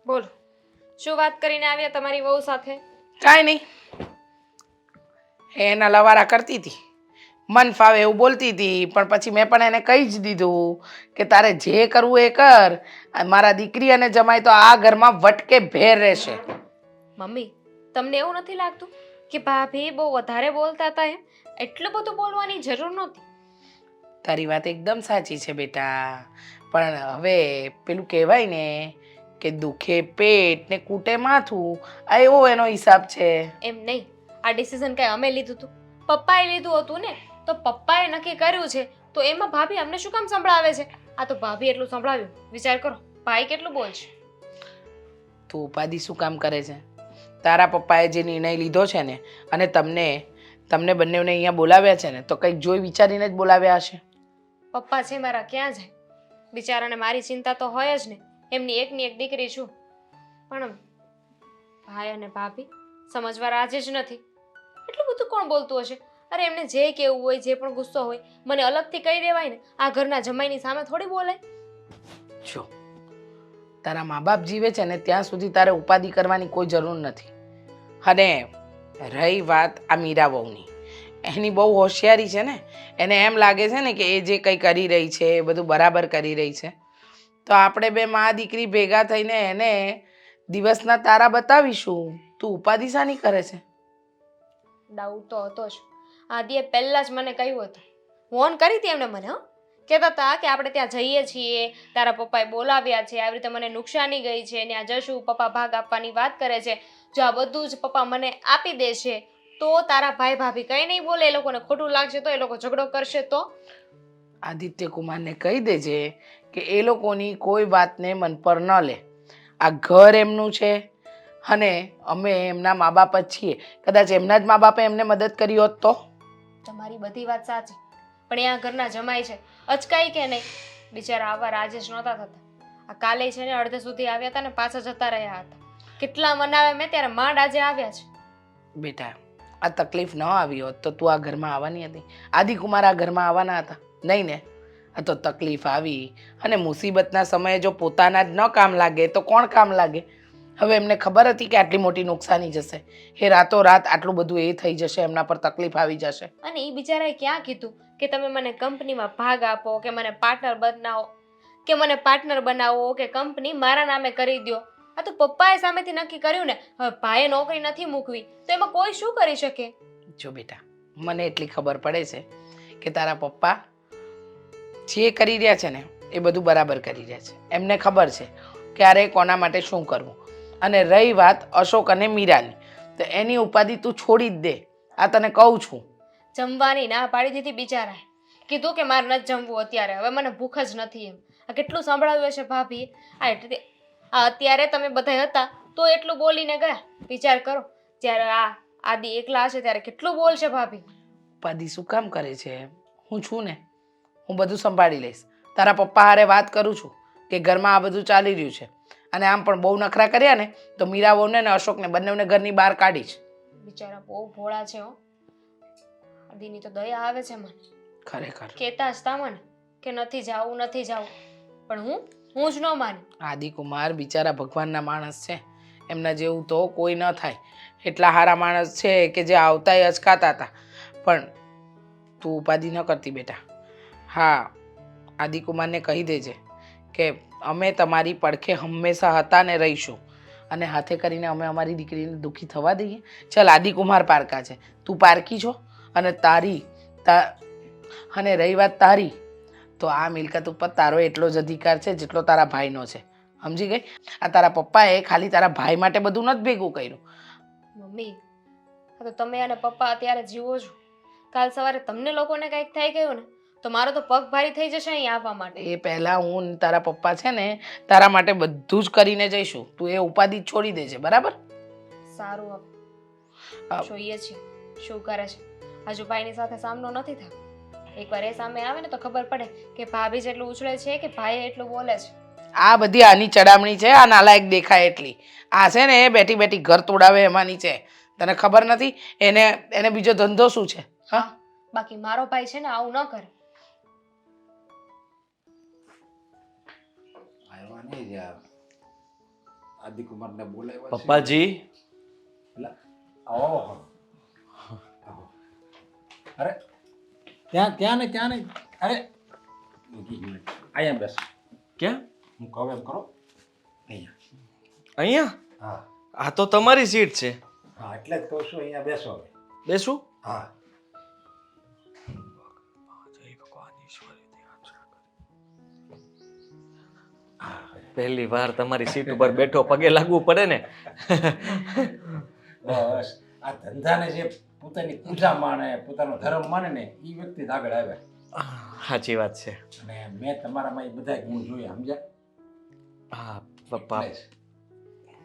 બોલો શું વાત કરીને આવ્યા તમારી વહુ સાથે? કાંઈ નહીં, એના લવારા કરતી હતી, મન ફાવે એવું બોલતી હતી, પણ પછી મેં પણ એને કહી જ દીધું કે તારે જે કરવું એ કર, આ મારા દીકરી અને જમાઈ તો આ ઘરમાં વટકે ભેર રહેશે. મમ્મી, તમને એવું નથી લાગતું કે ભાભી બહુ વધારે બોલતા હતા એમ? એટલું બધું બોલવાની જરૂર નહોતી. તારી વાત એકદમ સાચી છે બેટા, પણ હવે પેલું કહેવાય ને કે દુખે પેટ ને કૂટે માથું, આ એવો એનો હિસાબ છે. એમ નહીં, આ ડિસિઝન કઈ અમે લીધું હતું? પપ્પાએ લીધું હતું ને, તો પપ્પાએ નક્કી કર્યું છે તો એમાં ભાભી અમને શું કામ સંભળાવે છે? આ તો ભાભી એટલું સંભળાવ્યું, વિચાર કરો ભાઈ કેટલું બોલશે. તું ઉપાધિ શું કામ કરે છે? તારા પપ્પાએ જે નિર્ણય લીધો છે ને, અને તમને બંનેને અહીંયા બોલાવ્યા છે ને, તો કંઈક જોઈ વિચારીને જ બોલાવ્યા હશે. પપ્પા છે મારા, ક્યાં જાય? બિચારાને મારી ચિંતા તો હોય જ ને, એમની એકની એક દીકરી છું. પણ ભાઈ અને ભાભી સમજવા રાજી જ નથી. એટલું બધું કોણ બોલતું હશે? અરે એમને જે કેવું હોય, જે પણ ગુસ્સો હોય, મને અલગથી કહી દેવાય ને. આ ઘરના જમાઈની સામે થોડી બોલે. જો તારા મા બાપ જીવે છે ને ત્યાં સુધી તારે ઉપાધિ કરવાની કોઈ જરૂર નથી. અને રહી વાત આ મીરા વહુની, એની બહુ હોશિયારી છે ને, એને એમ લાગે છે ને કે એ જે કંઈ કરી રહી છે એ બધું બરાબર કરી રહી છે. તો આપણે બે મા દીકરી ભેગા થઈને એને દિવસના તારા બતાવીશું. તું ઉપાધિ શાની કરે છે? ડાઉટ તો હતો જ. આદિએ પહેલા જ મને કહ્યું હતું, ફોન કરી હતી એમને મને, કહેતા હતા કે આપણે ત્યાં જઈએ છીએ, તારા પપ્પાએ બોલાવ્યા છે, આવી રીતે મને નુકસાની ગઈ છે, ત્યાં જશું, પપ્પા ભાગ આપવાની વાત કરે છે. જો આ બધું જ પપ્પા મને આપી દે છે તો તારા ભાઈ ભાભી કંઈ નહીં બોલે, એ લોકોને ખોટું લાગશે તો, એ લોકો ઝઘડો કરશે તો? આદિત્ય કુમારને કહી દેજે કે એ લોકોની કોઈ વાતને મન પર ન લે. આ ઘર એમનું છે અને અમે એમના મા બાપ જ છીએ. કદાચ એમના જ મા બાપે એમને મદદ કરી હોત તો? તમારી બધી વાત સાચી, પણ એ આ ઘરના જમાઈ છે, અચકાઈ કે નહીં? બિચારા આવા રાજી જ નહોતા થતા. આ કાલે છે ને અડધે સુધી આવ્યા હતા ને પાછા જતા રહ્યા હતા. કેટલા મનાવે મેં, ત્યારે માંડ આજે આવ્યા છે. બેટા, આ તકલીફ ન આવી હોત તો તું આ ઘરમાં આવવાની હતી? આદિકુમાર આ ઘરમાં આવવાના હતા? નહીં ને. આ તો તકલીફ આવી, અને મુસીબતના સમયે જો પોતાના જ ન કામ લાગે તો કોણ કામ લાગે? હવે એમને ખબર હતી કે આટલી મોટી નુકસાની જશે, એ રાતોરાત આટલું બધું એ થઈ જશે, એમના પર તકલીફ આવી જશે. અને એ બિચારાએ ક્યાં કીધું કે તમે મને કંપનીમાં ભાગ આપો, કે મને પાર્ટનર બનાવો, કે કંપની મારા નામે કરી દો. આ તો પપ્પાએ સામેથી નક્કી કર્યું ને. હવે ભાઈએ નોકરી નથી મૂકવી તો એમાં કોઈ શું કરી શકે? જો બેટા, મને એટલી ખબર પડે છે કે તારા પપ્પા જે કરી રહ્યા છે ને એ બધું બરાબર કરી રહ્યા છે. એમને ખબર છે ક્યારે કોના માટે શું કરવું. અને રહી વાત અશોક અને મીરાની, તો એની ઉપાધિ તું છોડી જ દે. આ તને કહું છું. જમવાની ના પાડી દીધી બિચારાએ, કીધું કે મારે નથી જમવું અત્યારે, હવે મને ભૂખ જ નથી એમ. આ કેટલું સંભળાવ્યું છે ભાભીએ. આ અત્યારે તમે બધા હતા તો એટલું બોલીને ગયા. વિચાર કરો, જ્યારે આ આદિ એકલા હશે ત્યારે કેટલું બોલશે ભાભી. ઉપાધિ શું કામ કરે છે? હું છું ને, હું બધું સંભાળી લઈશ. તારા પપ્પા હારે વાત કરું છું કે ઘરમાં આ બધું ચાલી રહ્યું છે, અને આમ પણ બહુ નખરા કર્યા ને તો મીરા વહુને ને અશોકને બંનેને ઘરની બહાર કાઢીશ. બિચારા બહુ ભોળા છે હો. આદિની તો દયા આવે છે મને. ખરેખર કહેતા જ તા મને કે નથી જાવું, નથી જાવું, પણ હું જ ન માની. આદિકુમાર બિચારા ભગવાનના માણસ છે, એમના જેવું તો કોઈ ન થાય. એટલા સારા માણસ છે કે જે આવતાય અચકાતા હતા. પણ તું ઉપાધિ ન કરતી બેટા. હા, આદિકુમારને કહી દેજે કે અમે તમારી પડખે હંમેશા હતા ને રહીશું, અને હાથે કરીને અમે અમારી દીકરીને દુઃખી થવા દઈએ? ચાલ, આદિકુમાર પારકા છે, તું પારકી છો, અને અને રહી વાત તારી, તો આ મિલકત ઉપર તારો એટલો જ અધિકાર છે જેટલો તારા ભાઈનો છે. સમજી ગઈ? આ તારા પપ્પાએ ખાલી તારા ભાઈ માટે બધું નથી ભેગું કર્યું. મમ્મી, આ તો તમે અને પપ્પા અત્યારે જીવો છો. કાલ સવારે તમને લોકોને કંઈક થઈ ગયું ને તો મારો તો પગ ભારી થઈ જશે અહીં આવવા માટે. એ પહેલાં હું ને તારા પપ્પા છે ને તારા માટે બધું જ કરીને જઈશું. તું એ ઉપાધિ જ છોડી દેજે, બરાબર? સારું, હવે જોઈએ છીએ શું કરે છે. હજુ ભાઈની સાથે સામનો નથી થયો. એકવાર એ સામે આવે ને તો ખબર પડે કે ભાભી જેટલું ઉછળે છે કે ભાઈ એટલું બોલે છે. આ બધી આની ચડામણી છે, આ નાલાયક દેખાય એટલી. આ છે ને એ બેઠી બેઠી ઘર તોડાવે એમાંની છે. તને ખબર નથી એને બીજો ધંધો શું છે? હા, બાકી મારો ભાઈ છે ને આવું ન કરે. આદિકુમારને બોલાવ્યા છે. પપ્પાજી એટલે ઓહો આવો. અરે ત્યાં ને અરે અહીંયા બેસ. ક્યાં? હું કહું એમ કરો. અહીંયા. અહીંયા? હા આ તો તમારી સીટ છે. હા એટલે જ કહું છું અહીંયા બેસો હવે. બેસું? હા પહેલી વાર તમારી સીટ ઉપર બેઠો, પગે લાગવું પડે ને. બસ આ ધંધાને જે પોતાની પૂજા માને, પોતાનો ધર્મ માને ને એ વ્યક્તિ જ આગળ આવે. સાચી વાત છે. અને મેં તમારામાં એ બધા ગુણ જોયા, સમજ્યા? હા પપ્પા.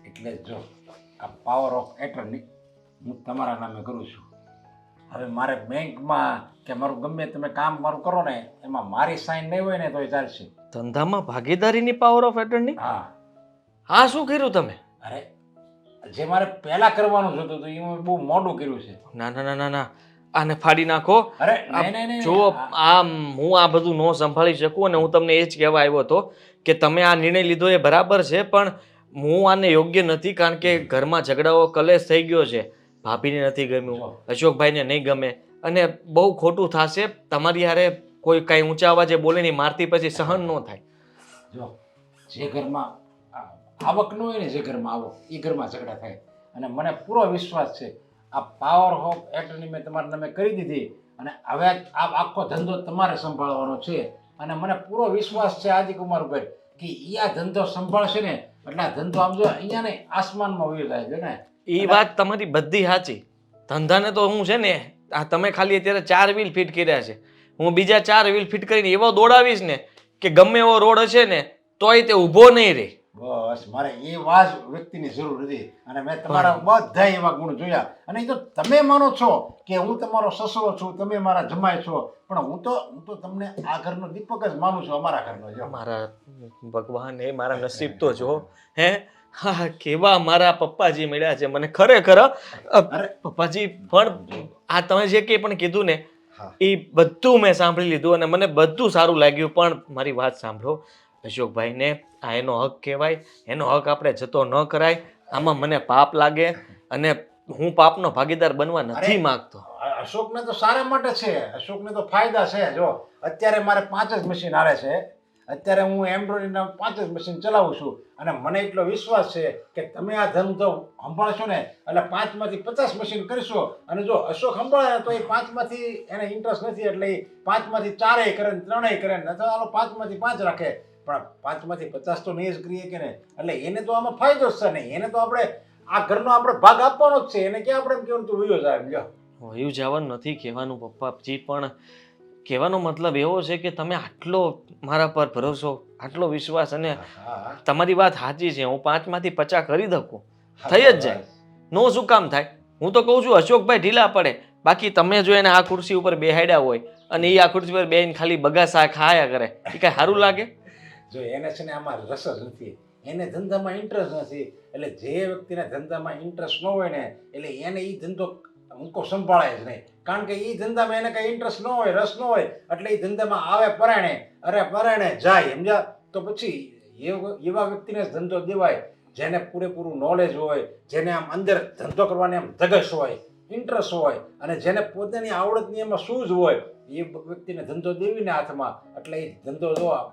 એટલે જ જો આ પાવર ઓફ એટર્ની હું તમારા નામે કરું છું. હવે મારે બેંકમાં કે મારું ગમે તમે કામ મારું કરો ને એમાં મારી સાઈન નહીં હોય ને તો એ ચાલશે. ધંધામાં ભાગીદારીની પાવર ઓફ એટર્ની? હા હા, શું કર્યું તમે? અરે જે મારે પહેલા કરવાનું જ હતું એ મેં બહુ મોડું કર્યું છે. ના ના ના ના ના, આને ફાડી નાખો. અરે આ નહીં જુઓ, હું આ બધું ન સંભાળી શકું અને હું તમને એ જ કહેવા આવ્યો હતો કે તમે આ નિર્ણય લીધો એ બરાબર છે, પણ હું આને યોગ્ય નથી, કારણ કે ઘરમાં ઝઘડાઓ કલેશ થઈ ગયો છે. ભાભીને નથી ગમ્યું, અશોકભાઈને નહીં ગમે, અને બહુ ખોટું થશે. તમારી હારે કોઈ કાંઈ ઊંચા અવાજે બોલે નહીં, મારતી પછી સહન ન થાય. જો જે ઘરમાં આવક ન હોય ને, જે ઘરમાં આવક એ ઘરમાં ઝઘડા થાય. અને મને પૂરો વિશ્વાસ છે આ પાવર ઓફ એટર્ની મેં તમારા નામે કરી દીધી અને હવે આ આખો ધંધો તમારે સંભાળવાનો છે. અને મને પૂરો વિશ્વાસ છે આદિકુમાર ઉપર કે એ આ ધંધો સંભાળશે ને એટલે આ ધંધો આમ જો અહીંયા ને આસમાનમાં વયો જાય છે ને. એ વાત તમારી બધી સાચી. ધંધાને તો હું છે ને, આ તમે ખાલી અત્યારે 4 વ્હીલ ફિટ કર્યા છે, હું બીજા 4 વ્હીલ ફિટ કરીને એવો દોડાવીશ ને કે ગમે એવો રોડ હશે ને તોય તે ઊભો નહીં રહે. બસ મારે એ વાજ વ્યક્તિની જરૂર નથી. અને મેં તમારા બધા એવા ગુણ જોયા. અને એ તો તમે માનો છો કે હું તમારો સસરો છું, તમે મારા જમાઈ છો, પણ હું તો તમને આ ઘરનો દીપક જ માનું છું, અમારા ઘરનો. જો મારા ભગવાન, એ મારા નસીબ તો જો. હે હા, કેવા મારા પપ્પાજી મળ્યા છે મને ખરેખર. પપ્પાજી પણ આ તમે જે કંઈ પણ કીધું ને એ બધું મેં સાંભળી લીધું અને મને બધું સારું લાગ્યું. પણ મારી વાત સાંભળો, અશોકભાઈને આ એનો હક કહેવાય, એનો હક આપણે જતો ન કરાય. આમાં મને પાપ લાગે અને હું પાપનો ભાગીદાર બનવા નથી માંગતો. અશોકને તો સારા માટે છે, અશોકને તો ફાયદા છે. જો અત્યારે મારે 5 જ મશીન આવે છે, અત્યારે હું એમ્બ્રોઇડરીના 5 જ મશીન ચલાવું છું. અને મને એટલો વિશ્વાસ છે કે તમે આ ધંધો સંભાળશો ને એટલે 5 માંથી 50 મશીન કરીશો. અને જો અશોક સંભાળે તો એ 5 માંથી એને ઇન્ટરેસ્ટ નથી એટલે એ 5 માંથી 4 કરે ને 3 કરે ને, અથવા 5 માંથી 5 રાખે, પણ 5 માંથી 50 તો નહીં જ કરીએ કે ને. એટલે એને તો આમાં ફાયદો જ છે ને, એને તો આપણે આ ઘરનો આપણે ભાગ આપવાનો જ છે. એને ક્યાં આપણે એમ કહેવાનું તું વયો જાય. જો વયું જવાનું નથી કહેવાનું પપ્પાજી, પણ કહેવાનો મતલબ એવો છે કે તમે આટલો મારા પર ભરોસો, આટલો વિશ્વાસ, અને તમારી વાત સાચી છે. હું 5 માંથી 50 કરી દઉં, થઈ જ જાય. નો શું કામ થાય? હું તો કહું છું અશોકભાઈ ઢીલા પડે. બાકી તમે જો એને આ ખુરશી ઉપર બેહાડ્યા હોય અને એ આ ખુરશી પર બેહીને ખાલી બગાસા ખાયા કરે, એ કાંઈ સારું લાગે? જો એને છે ને આમાં રસ જ નથી, એને ધંધામાં ઇન્ટરેસ્ટ નથી. એટલે જે વ્યક્તિને ધંધામાં ઇન્ટરેસ્ટ ન હોય ને એટલે એને એ ધંધો મૂકો સંભાળાય જ નહીં. કારણ કે એ ધંધામાં એને કઈ ઇન્ટરેસ્ટ ન હોય, રસ ન હોય, એટલે એ ધંધામાં આવે પરાણે, અરે પરાણે જાય, સમજ્યા? તો પછી એવા વ્યક્તિને જ ધંધો દેવાય જેને પૂરેપૂરું નોલેજ હોય, જેને આમ અંદર ધંધો કરવાની આમ ધગશ હોય, ઇન્ટરેસ્ટ હોય, અને જેને પોતાની આવડતની એમાં સૂઝ હોય, એ વ્યક્તિને ધંધો દેવીને હાથમાં એટલે એ ધંધો જોવા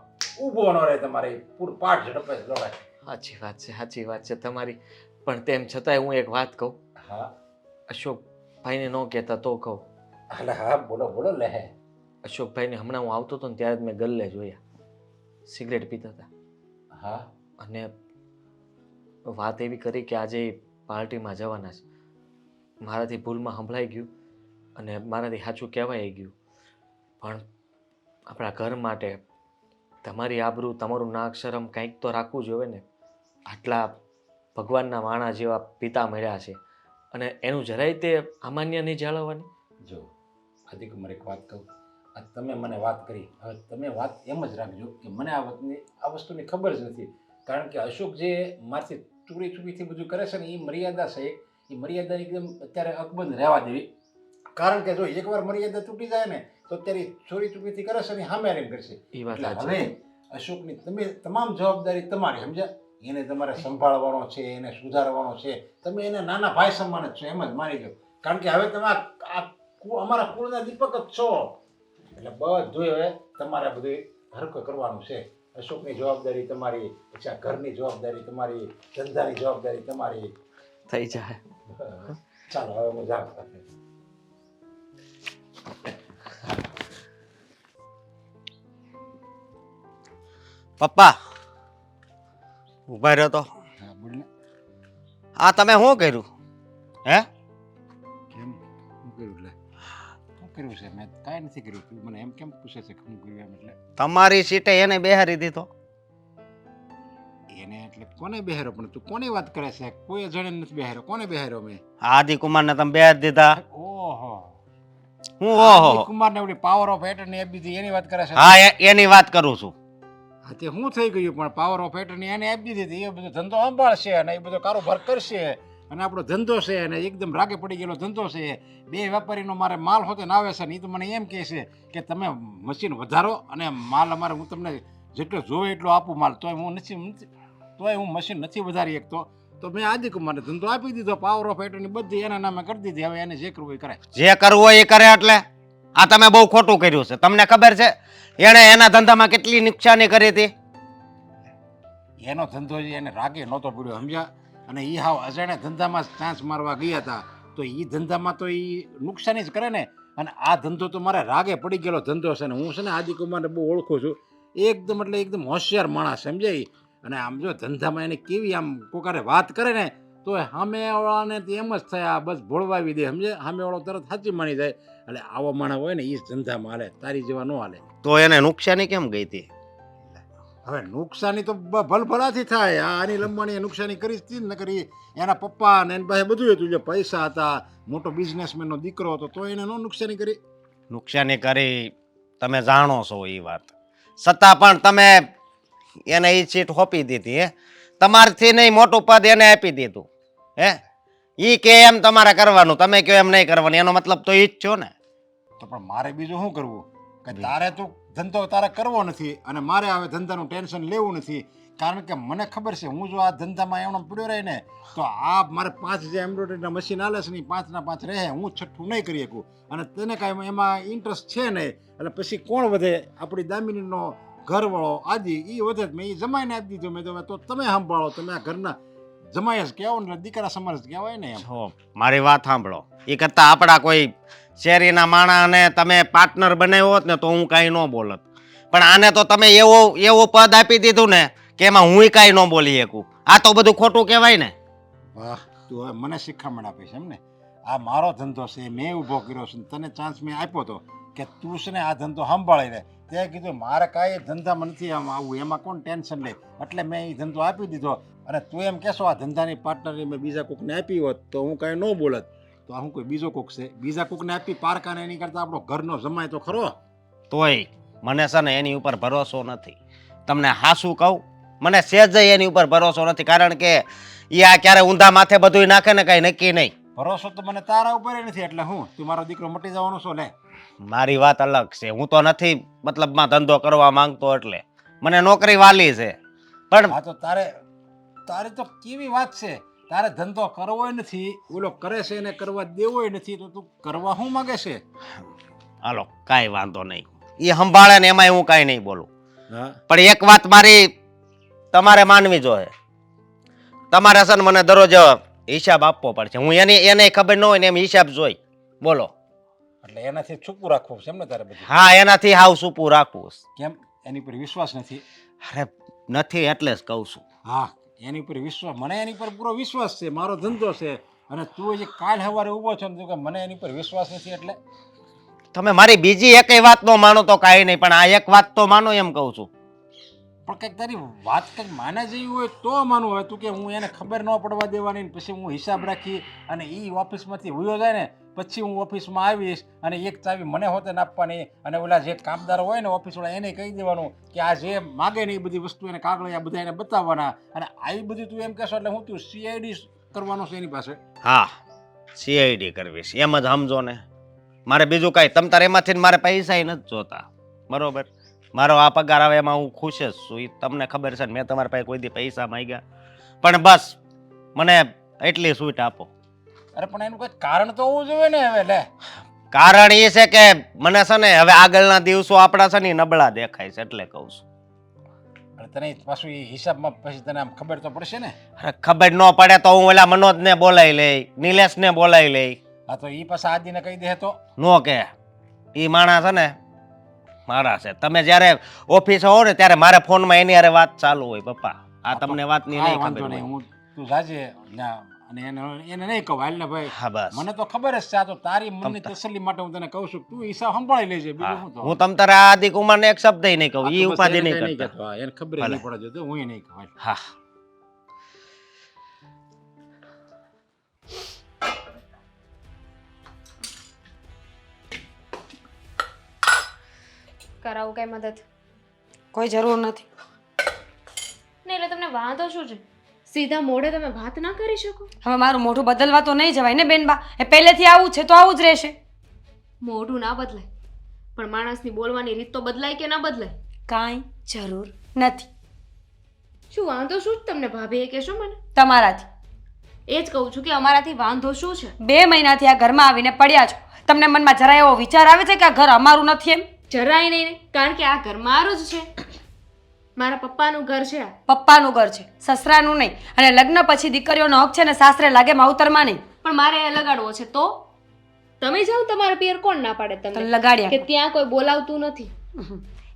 ઊભો ન રહે. તમારે પૂરું પાઠ ઝડપે દોડાય. સાચી વાત છે, સાચી વાત છે તમારી. પણ તેમ છતાંય હું એક વાત કહું. હા અશોકભાઈને ન કહેતા તો કહું. એટલે હા બોલો બોલો લે. અશોકભાઈને હમણાં હું આવતો હતો ને ત્યારે જ મેં ગલ્લે જોયા, સિગરેટ પીતા હતા. હા અને વાત એવી કરી કે આજે પાર્ટીમાં જવાના છે. મારાથી ભૂલમાં સંભળાઈ ગયું અને મારાથી સાચું કહેવાય ગયું. પણ આપણા ઘર માટે તમારી આબરૂ, તમારું નાક શરમ કંઈક તો રાખવું જોઈએ ને. આટલા ભગવાનના વાણા જેવા પિતા મળ્યા છે અને એનું જરાય તે સામાન્ય નહીં જાળવવાની. જો આદિકુમાર એક વાત કહું, આ તમે મને વાત કરી, હવે તમે વાત એમ જ રાખજો કે મને આ વસ્તુની ખબર જ નથી. કારણ કે અશોક જે મારથી ચોરીથી બધું કરે છે ને એ મર્યાદા છે, એ મર્યાદા એકદમ અત્યારે અકબંધ રહેવા દેવી. કારણ કે જો એકવાર મર્યાદા તૂટી જાય ને તો અત્યારે ચોરીથી કરે છે ને સામે રહીને કરશે. એ વાત એટલે સાચી. હવે અશોકની તમે તમામ જવાબદારી તમારી, સમજ્યા? એને તમારે સંભાળવાનો છે, એને સુધારવાનો છે. તમે એને નાના ભાઈ સમાન જ છો, એમ જ માની લો. કારણ કે હવે તમે અમારા કુળના દીપક જ છો. એટલે બધું હવે તમારે બધું હરકો કરવાનું છે. અશોકની જવાબદારી તમારી, પછી આ ઘરની જવાબદારી તમારી, ધંધાની જવાબદારી તમારી. થઈ જાય. ચાલો હવે હું જાઉં. પપ્પા ઉભા રહ્યો તો. હા, બોલ ને. આ તમે શું કર્યું હે? કેમ શું કર્યું? એટલે શું કર્યું છે? મેં કાંઈ નથી કર્યું. તું મને એમ કેમ પૂછે છે કે શું કર્યું એમ? એટલે તમારી સીટે એને બેહારી દીધો. એને એટલે કોને બેહાર્યો? પણ તું કોની વાત કરે છે? કોઈ જણે નથી બેહાર્યો. કોને બેહાર્યો મેં? આદિકુમારને તમે બેહારી દીધા. ઓહો, હું ઓહો. કુમારને ઓલી પાવર ઓફ એટર્ની આપી દીધી એની વાત કરે છે? હા એની વાત કરું છું. હા, તે શું થઈ ગયું? પણ પાવર ઓફ એટર્ની એને આપી દીધી. એ બધો ધંધો સંભાળશે અને એ બધો કારોબાર કરશે અને આપણો ધંધો છે અને એકદમ રાગે પડી ગયેલો ધંધો છે. બે વેપારીનો મારે માલ હોતે ના આવે છે ને એ તો મને એમ કહે છે કે તમે મશીન વધારો અને માલ અમારે હું તમને જેટલો જોવે એટલો આપું માલ. તોય હું મશીન નથી વધારી શકતો. તો મેં આદિકુમારને ધંધો આપી દીધો. પાવર ઓફ એટર્ની બધી એના નામે કરી દીધી. હવે એને જે કરવું એ કરે. જે કરવું હોય એ કરે. એટલે આ તમે બહુ ખોટું કર્યું છે. તમને ખબર છે એણે એના ધંધામાં કેટલી નુકસાની કરી હતી? એનો ધંધો એને રાગે નહોતો પડ્યો, સમજ્યા? અને એ હાવ અજાણે ધંધામાં ચાન્સ મારવા ગયા હતા. તો એ ધંધામાં તો એ નુકસાની જ કરે ને. અને આ ધંધો તો મારે રાગે પડી ગયેલો ધંધો છે ને હું છે ને આદિકુમારને બહુ ઓળખું છું. એકદમ એટલે એકદમ હોશિયાર માણસ, સમજાય? અને આમ જો ધંધામાં એને કેવી આમ કોકારે વાત કરે ને તો સામેવાળાને એમ જ થાય બસ ભોળવાવી દે, સમજે? સામેવાળો તરત સાચી માની જાય. એટલે આવો માણસ હોય ને એ જ ધંધામાં હાલે, તારી જેવા ન હાલે. તો એને નુકસાની કેમ ગઈ હતી? હવે નુકસાની તો ભલભલાથી થાય. આની લંબાણીએ નુકસાની કરી જ ને કરી. એના પપ્પા ને એની પાસે બધું હતું, જે પૈસા હતા, મોટો બિઝનેસમેનનો દીકરો હતો, તો એને ન નુકસાની કરી. નુકસાની કરી તમે જાણો છો એ વાત. છતાં પણ તમે એને એ સીટ સોંપી દીધી. હે, તમારથી નહીં મોટું પદ એને આપી દીધું. હે, ઈ કે એમ તમારે કરવાનું, તમે કહો એમ નહીં કરવાનું. એનો મતલબ તો ઈ જ છો ને. તો પણ મારે બીજું શું કરવું? કે તારે તો ધંધો તારે કરવો નથી અને મારે હવે ધંધાનું ટેન્શન લેવું નથી. કારણ કે મને ખબર છે હું જો આ ધંધામાં એમનો પીડ્યો રહે ને તો આ મારે 5 જે એમ્બ્રોઇડરીના મશીન આલે છે ને 5ના 5 રહે. હું છઠ્ઠું નહીં કરી શકું અને તને કાંઈ એમાં ઇન્ટરેસ્ટ છે નહીં. એટલે પછી કોણ વધે? આપણી દામિનીનો ઘરવાળો આદિ એ વધે. મેં એ જમાઈને આપી દીધો. મેં તો તમે સંભાળો, તમે આ ઘરના જમાય જ કહેવો ને, દીકરા સમાજ જ કહેવાય ને એમ. મારી વાત સાંભળો. એ કરતાં આપણા કોઈ શેરીના માણાને તમે પાર્ટનર બનાવ્યો હોત ને તો હું કાંઈ ન બોલત. પણ આને તો તમે એવું પદ આપી દીધું ને કે એમાં હું કાંઈ ન બોલી શકું. આ તો બધું ખોટું કહેવાય ને. વાહ, તું હવે મને શિખામણ આપીશ એમ ને? આ મારો ધંધો છે, મેં ઊભો કર્યો છે. તને ચાન્સ મેં આપ્યો હતો કે તું છે ને આ ધંધો સંભાળી લે. તે કીધું મારે કાંઈ ધંધામાં નથી આમ આવવું, એમાં કોણ ટેન્શન લે. એટલે મેં એ ધંધો આપી દીધો. અને તું એમ કહેશો આ ધંધાની પાર્ટનરી મેં બીજા કોકને આપી હોત તો હું કાંઈ ન બોલત. તો હું કોઈ બીજો કોક છે, બીજા કોકને આપી પારકાને એની કરતાં આપણો ઘરનો જમાય તો ખરો. તોય મને છે ને એની ઉપર ભરોસો નથી. તમને હાસું કહું, મને સહેજ એની ઉપર ભરોસો નથી. કારણ કે એ આ ક્યારે ઊંધા માથે બધું નાખે ને કાંઈ નક્કી નહીં. ભરોસો તો મને તારા ઉપર નથી. એટલે હું તું મારો દીકરો મટી જવાનો છો લે? મારી વાત અલગ છે. હું તો નથી મતલબમાં ધંધો કરવા માંગતો. એટલે મને નોકરી વાલી છે. પણ હા, તો તારે તો કેવી વાત છે? તારે ધંધો કરવો નથી, ઓલો કરે છે એને કરવા દેવો નથી, તો તું કરવા શું માંગે છે? હાલો કાંઈ વાંધો નહીં. એ સંભાળે ને એમાં હું કાંઈ નહીં બોલું. હા, પણ એક વાત મારી તમારે માનવી જોઈએ. તમારે છે ને મને દરરોજ હિસાબ આપવો પડશે. હું એને ખબર ન હોય ને એમ હિસાબ જોઈ. બોલો. એટલે એનાથી છૂપું રાખવું છે એમ ને તારે બધું? હા, એનાથી હાવ સૂપું રાખવું. કેમ? એની પર વિશ્વાસ નથી? અરે નથી એટલે જ કહું છું. હા, એની પર વિશ્વાસ, મને એની પર પૂરો વિશ્વાસ છે. મારો ધંધો છે અને તું જે કાલ સવારે ઊભો છો ને તું કે મને એની પર વિશ્વાસ નથી. એટલે તમે મારી બીજી એકેય વાત ન માનો તો કાંઈ નહીં, પણ આ એક વાત તો માનો એમ કહું છું. પણ કંઈક તારી વાત કંઈક માને જેવી હોય તો માનું. હોય તું કે હું એને ખબર ન પડવા દેવાની, પછી હું હિસાબ રાખી અને એ ઓફિસમાંથી વયો જાય ને પછી હું ઓફિસમાં આવીશ અને એક ચાવી મને હોતે આપવાની અને ઓલા જે કામદાર હોય ને ઓફિસવાળા એને કહી દેવાનું કે આ જે માગે ને એ બધી વસ્તુ એને કાગળિયા બધા એને બતાવવાના. અને આવી બધી તું એમ કહેશો એટલે હું તું CID કરવાનો છે એની પાસે? હા, CID કરવી છે એમ જ સમજો ને. મારે બીજું કાંઈ તમ તારે એમાંથી મારે પૈસા નથી જોતા. બરોબર? મારો આ પગાર આવે એમાં હું ખુશ જ છું. એ તમને ખબર છે ને મેં તમારા પાસે કોઈ દી પૈસા માંગ્યા પણ બસ મને એટલી છૂટ આપો. અરે પણ એનું કોઈ કારણ તો હોવું જોઈએ ને હવે લે. કારણ એ છે કે મને છે ને હવે આગળના દિવસો આપણા છે ને ઈ નબળા દેખાય છે એટલે કહું છું. અરે તને પાછું એ હિસાબમાં પછી તને આમ ખબર તો પડશે ને. અરે ખબર ન પડે તો હું ઓલા મનોજને બોલાવી લઈ, નિલેશને બોલાવી લઈ. હા તો એ પાછા આદિને કહી દે તો. નો કે ઈ માણસ છે ને મારા છે. તમે જ્યારે ઓફિસે હો ને ત્યારે મારે ફોનમાં એની હારે વાત ચાલુ હોય પપ્પા. આ તમને વાતની કાંઈ નહીં વાંધો ખબર નહીં, હોય. હું તું જાજે ત્યાં અને એને નહીં કહું હાલ ને ભાઈ. હા બસ મને તો ખબર જ છે, આ તો તારી મનની તસલ્લી માટે હું તને કહું છું, તું હિસાબ સંભાળી લેજે બીજું શું તો. હું તમ તારે આ આદિ કુમારને એક શબ્દ નહીં કહું. ઈ આ તો બસ ઉપાધિ એને નહીં કાંઈ કરતા. કહેતો. હા, એને ખબર જ નહીં પડે તો હું નહીં કહું. હા કરાવું કઈ મદદ? કોઈ જરૂર નથી. ને એટલે તમને વાંધો શું છે? સીધા મોઢે તમે વાત ના કરી શકો? હવે મારું મોઢું બદલવા તો નહીં જવાય ને બેનબા. એ પહેલેથી આવું છે તો આવું જ રહેશે. મોઢું ના બદલાય, પણ માણસની બોલવાની રીત તો બદલાય કે ના બદલાય? કાંઈ જરૂર નથી શું વાંધો શું છે તમને ભાભીએ કહેશો મને? તમારાથી. એ જ કહું છું કે અમારાથી વાંધો શું છે? 2 મહિનાથી આ ઘરમાં આવીને પડ્યા છો. તમને મનમાં જરા એવો વિચાર આવે છે કે આ ઘર અમારું નથી એમ? જરાય નહીં ને, કારણ કે આ ઘર મારું જ છે. મારા પપ્પાનું ઘર છે આ. પપ્પાનું ઘર છે, સસરાનું નહીં. અને લગ્ન પછી દીકરીઓનો હક છે ને સાસરે લાગે માવતરમાં નહીં. પણ મારે એ લગાડવો છે તો તમે જાઓ, તમારા પિયર કોણ ના પાડે તો તમને લગાડ્યા કે ત્યાં કોઈ બોલાવતું નથી?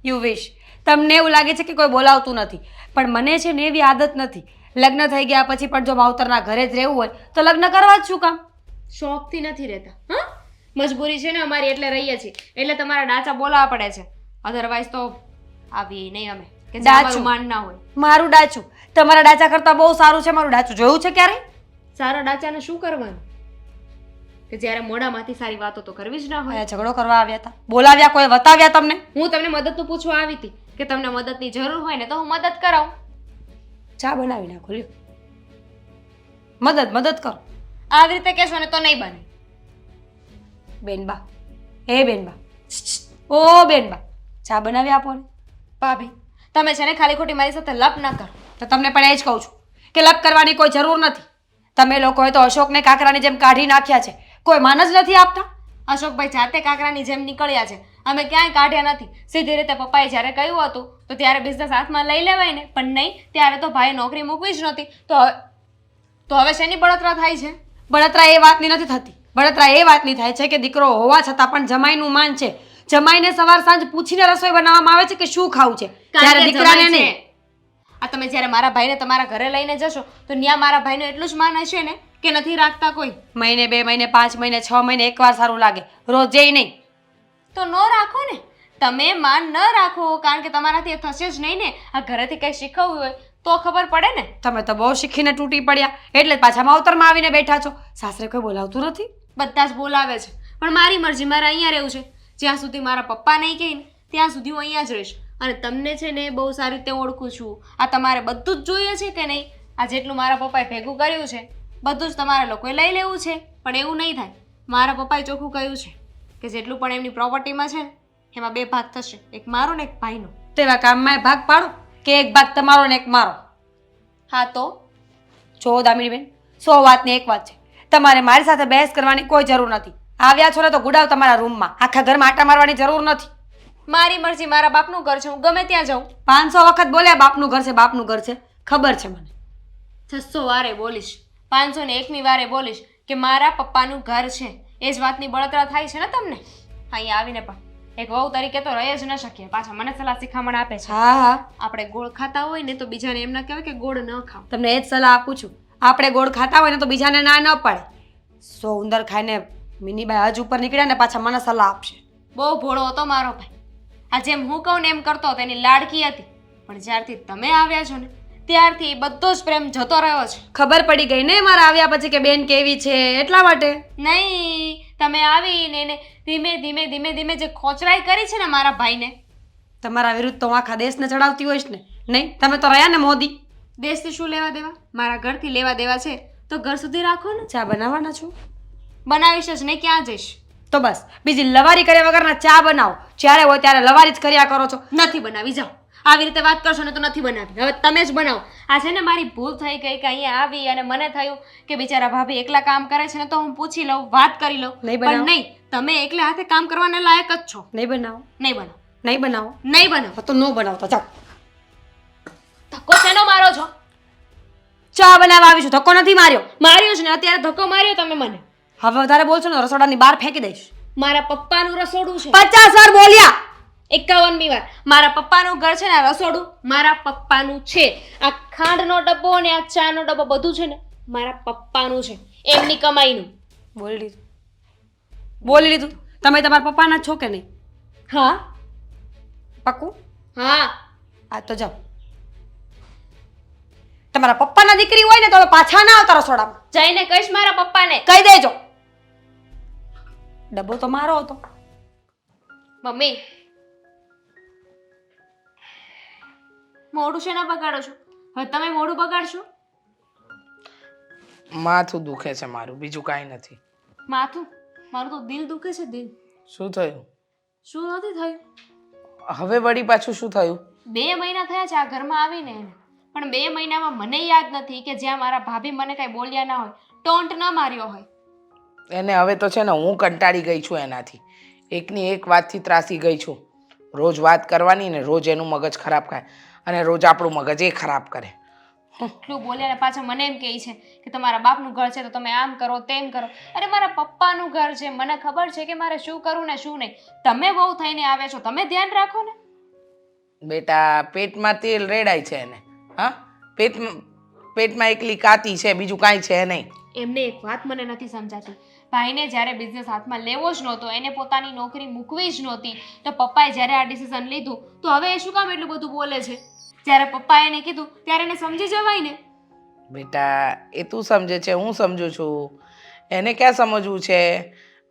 You wish. તમને એવું લાગે છે કે કોઈ બોલાવતું નથી, પણ મને છે ને એવી આદત નથી. લગ્ન થઈ ગયા પછી પણ જો માવતરના ઘરે જ રહેવું હોય તો લગ્ન કરવા જ શું કામ? શોખથી નથી રહેતા. હા, મજબૂરી છે ને અમારી એટલે રહીએ છીએ. એટલે તમારા ડાચા બોલાવવા પડે છે, અધરવાઇઝ તો આવીએ નહીં અમે કે જે અમારું માન ના હોય. મારું ડાચું તમારા ડાચા કરતા બહુ સારું છે. મારું ડાચું જોયું છે ક્યારે? સારા ડાચાને શું કરવાનું કે જ્યારે મોઢામાંથી સારી વાતો તો કરવી જ ના હોય. અહીંયા ઝઘડો કરવા આવ્યા હતા? બોલાવ્યા કોઈ? વતાવ્યા તમને? હું તમને મદદનું પૂછવા આવી હતી કે તમને મદદની જરૂર હોય ને તો હું મદદ કરાવું. ચા બનાવી નાખો લ્યો. મદદ કરો. આવી રીતે કહેશો ને તો નહીં બને. બેનબા, એ બેનબા, ઓ બેનબા, ચા બનાવી આપો ને. ભાભી, તમે છે ને ખાલી ખોટી મારી સાથે લપ ના કરો. તો તમને પણ એ જ કહું છું કે લપ કરવાની કોઈ જરૂર નથી. તમે લોકોએ તો અશોકને કાકરાની જેમ કાઢી નાખ્યા છે. કોઈ માન જ નથી આપતા. અશોકભાઈ જાતે કાકરાની જેમ નીકળ્યા છે, અમે ક્યાંય કાઢ્યા નથી. સીધી રીતે પપ્પાએ જ્યારે કહ્યું હતું તો ત્યારે બિઝનેસ હાથમાં લઈ લેવાય ને, પણ નહીં, ત્યારે તો ભાઈએ નોકરી મૂકવી જ નહોતી. તો હવે શેની બળતરા થાય છે? બળતરા એ વાતની નથી થતી. બળતરા એ વાતની થાય છે કે દીકરો હોવા છતાં પણ જમાઈનું માન છે. જમાઈને સવાર સાંજ પૂછીને રસોઈ બનાવવામાં આવે છે કે શું ખાવું છે, ત્યારે દીકરાને જમાઈ નહીં. છે. આ તમે જ્યારે મારા ભાઈને તમારા ઘરે લઈને જશો તો ત્યાં મારા ભાઈનું એટલું જ માન હશે ને કે નથી રાખતા કોઈ? મહિને 2 મહિને 5 મહિને 6 મહિને એકવાર સારું લાગે, રોજે નહીં. તો ન રાખો ને. તમે માન ન રાખો કારણ કે તમારાથી એ થશે જ નહીં ને. આ ઘરેથી કંઈ શીખવવું હોય તો ખબર પડે ને. તમે તો બહુ શીખીને તૂટી પડ્યા એટલે જ પાછા માવતરમાં આવીને બેઠા છો. સાસરે કોઈ બોલાવતું નથી. બધા જ બોલાવે છે, પણ મારી મરજી, મારે અહીંયા રહેવું છે. જ્યાં સુધી મારા પપ્પા નહીં કહે ને ત્યાં સુધી હું અહીંયા જ રહીશ. અને તમને છે ને બહુ સારી રીતે ઓળખું છું. આ તમારે બધું જ જોઈએ છે કે નહીં? આ જેટલું મારા પપ્પાએ ભેગું કર્યું છે બધું જ તમારા લોકોએ લઈ લેવું છે. પણ એવું નહીં થાય. મારા પપ્પાએ ચોખ્ખું કહ્યું છે કે જેટલું પણ એમની પ્રોપર્ટીમાં છે ને એમાં 2 ભાગ થશે, એક મારો ને એક ભાઈનો. તેવા કામમાં ભાગ પાડો કે એક ભાગ તમારો ને એક મારો? હા તો જો દામિનીબેન, 100 વાતની એક વાત છે. તમારે મારી સાથે બહેસ કરવાની કોઈ જરૂર નથી. આવ્યા છો ને તો ગુડાવ તમારા રૂમમાં. આખા ઘરમાં આટા મારવાની જરૂર નથી. મારી મરજી, મારા બાપનું ઘર છે, હું ગમે ત્યાં જાઉં. 500 વખત બોલ્યા બાપનું ઘર છે, બાપનું ઘર છે. ખબર છે મને. 600 વારે બોલીશ, 501મી વારે બોલીશ કે મારા પપ્પાનું ઘર છે. એ જ વાતની બળતરા થાય છે ને તમને? અહીંયા આવીને પણ એક વહુ તરીકે તો રહી જ ન શકીએ. પાછા મને સલાહ શિખામણ આપે છે. હા હા, આપણે ગોળ ખાતા હોય ને તો બીજાને એમ ના કહેવાય કે ગોળ ન ખાવ. તમને એ જ સલાહ આપું છું. આપણે ગોળ ખાતા હોય ને તો બીજાને ના ન પડે. 100 ઉંદર ખાઈને મિનીબાઈ હજ ઉપર નીકળ્યા ને પાછા મને સલાહ આપશે. બહુ ભોળો હતો મારો ભાઈ. આ જેમ હું કહું ને એમ કરતો હતો, એની લાડકી હતી. પણ જ્યારથી તમે આવ્યા છો ને ત્યારથી બધો જ પ્રેમ જતો રહ્યો છે. ખબર પડી ગઈ ને મારા આવ્યા પછી કે બેન કેવી છે, એટલા માટે. નહીં, તમે આવીને એને ધીમે ધીમે ધીમે ધીમે જે ખોચરાઈ કરી છે ને મારા ભાઈને. તમારા વિરુદ્ધ તો હું આખા દેશને ચડાવતી હોઈશ ને. નહીં, તમે તો રહ્યા ને મોદી. દેશથી શું લેવા દેવા? મારા ઘરથી લેવા દેવા છે તો ઘર સુધી રાખો ને. ચા બનાવવાના છો? બનાવીશ જ નહીં, ક્યાં જઈશ? તો બસ બીજી લવારી કર્યા વગરના ચા બનાવો. જ્યારે હોય ત્યારે લવારી જ કર્યા કરો છો. નથી બનાવી, જાઓ. આવી રીતે વાત કરશો ને તો નથી બનાવી. હવે તમે જ બનાવો. આ છે ને મારી ભૂલ થઈ ગઈ કે અહીંયા આવી અને મને થયું કે બિચારા ભાભી એકલા કામ કરે છે ને તો હું પૂછી લઉં, વાત કરી લઉં. પણ નહીં, તમે એકલા હાથે કામ કરવાના લાયક જ છો. નહીં બનાવો. નહીં બનાવો. નહીં બનાવો. નહીં બનાવો તો નો બનાવો. તો જાઓ. ધક્કો શેનો મારો છો? ચા બનાવવા આવી છું, ધક્કો નથી માર્યો. માર્યો છે ને અત્યારે ધક્કો માર્યો તમે મને. હવે વધારે બોલશો ને રસોડાની બહાર ફેંકી દઈશ. મારા પપ્પાનું રસોડું છે. 50 વાર બોલ્યા. 51મી વાર. મારા પપ્પાનું ઘર છે ને આ રસોડું મારા પપ્પાનું છે. આ ખાંડનો ડબ્બો અને આ ચાનો ડબ્બો બધું છે ને મારા પપ્પાનું છે, એમની કમાઈનું. બોલી લીધું. બોલી લીધું. તમે તમારા પપ્પાના છો કે નહીં? હા. પાક્કું? હા. આ તો જાઓ. તમારા પપ્પાના દીકરી હોય ને તો હવે પાછા ના આવતા રસોડામાં. જઈને કહીશ મારા પપ્પાને. કહી દેજો. ડબ્બો તો મારો હતો. મમ્મી, મોઢું છે ના બગાડો છો? હવે તમે મોઢું બગાડશો? માથું દુખે છે મારું, બીજું કાંઈ નથી. માથું? મારું તો દિલ દુખે છે, દિલ. શું થયું? શું નથી થયું? હવે વળી પાછું શું થયું? 2 મહિના થયા છે આ ઘરમાં આવીને એને. પણ 2 મહિનામાં મને યાદ નથી કે જ્યાં મારા ભાભી મને કઈ બોલ્યા ના હોય, ટોન્ટ ન માર્યો હોય. એને હવે તો છે ને હું કંટાળી ગઈ છું એનાથી. એકની એક વાતથી ત્રાસી ગઈ છું. રોજ વાત કરવાની ને રોજ એનું મગજ ખરાબ થાય અને રોજ આપણું મગજ એ ખરાબ કરે. એટલું બોલ્યા ને પાછા મને એમ કહે છે કે તમારા બાપનું ઘર છે તો તમે આમ કરો તેમ કરો. અરે મારા પપ્પાનું ઘર છે, મને ખબર છે કે મારે શું કરવું ને શું નહીં. તમે બહુ થઈને આવ્યા છો, તમે ધ્યાન રાખો ને. બેટા, પેટમાં તેલ રેડાય છે એને. હા, પેટમાં એકલી કાતી છે, બીજું કાંઈ છે નહીં. એમને એક વાત મને નથી સમજાતી. ભાઈને જ્યારે બિઝનેસ હાથમાં લેવો જ નહોતો, એને પોતાની નોકરી મૂકવી જ નહોતી, તો પપ્પાએ જ્યારે આ ડિસિઝન લીધું તો હવે એ શું કામ એટલું બધું બોલે છે? જ્યારે પપ્પાએ એને કીધું ત્યારે એને સમજી જવાય ને. બેટા, એ તું સમજે છે, હું સમજુ છું. એને ક્યાં સમજવું છે?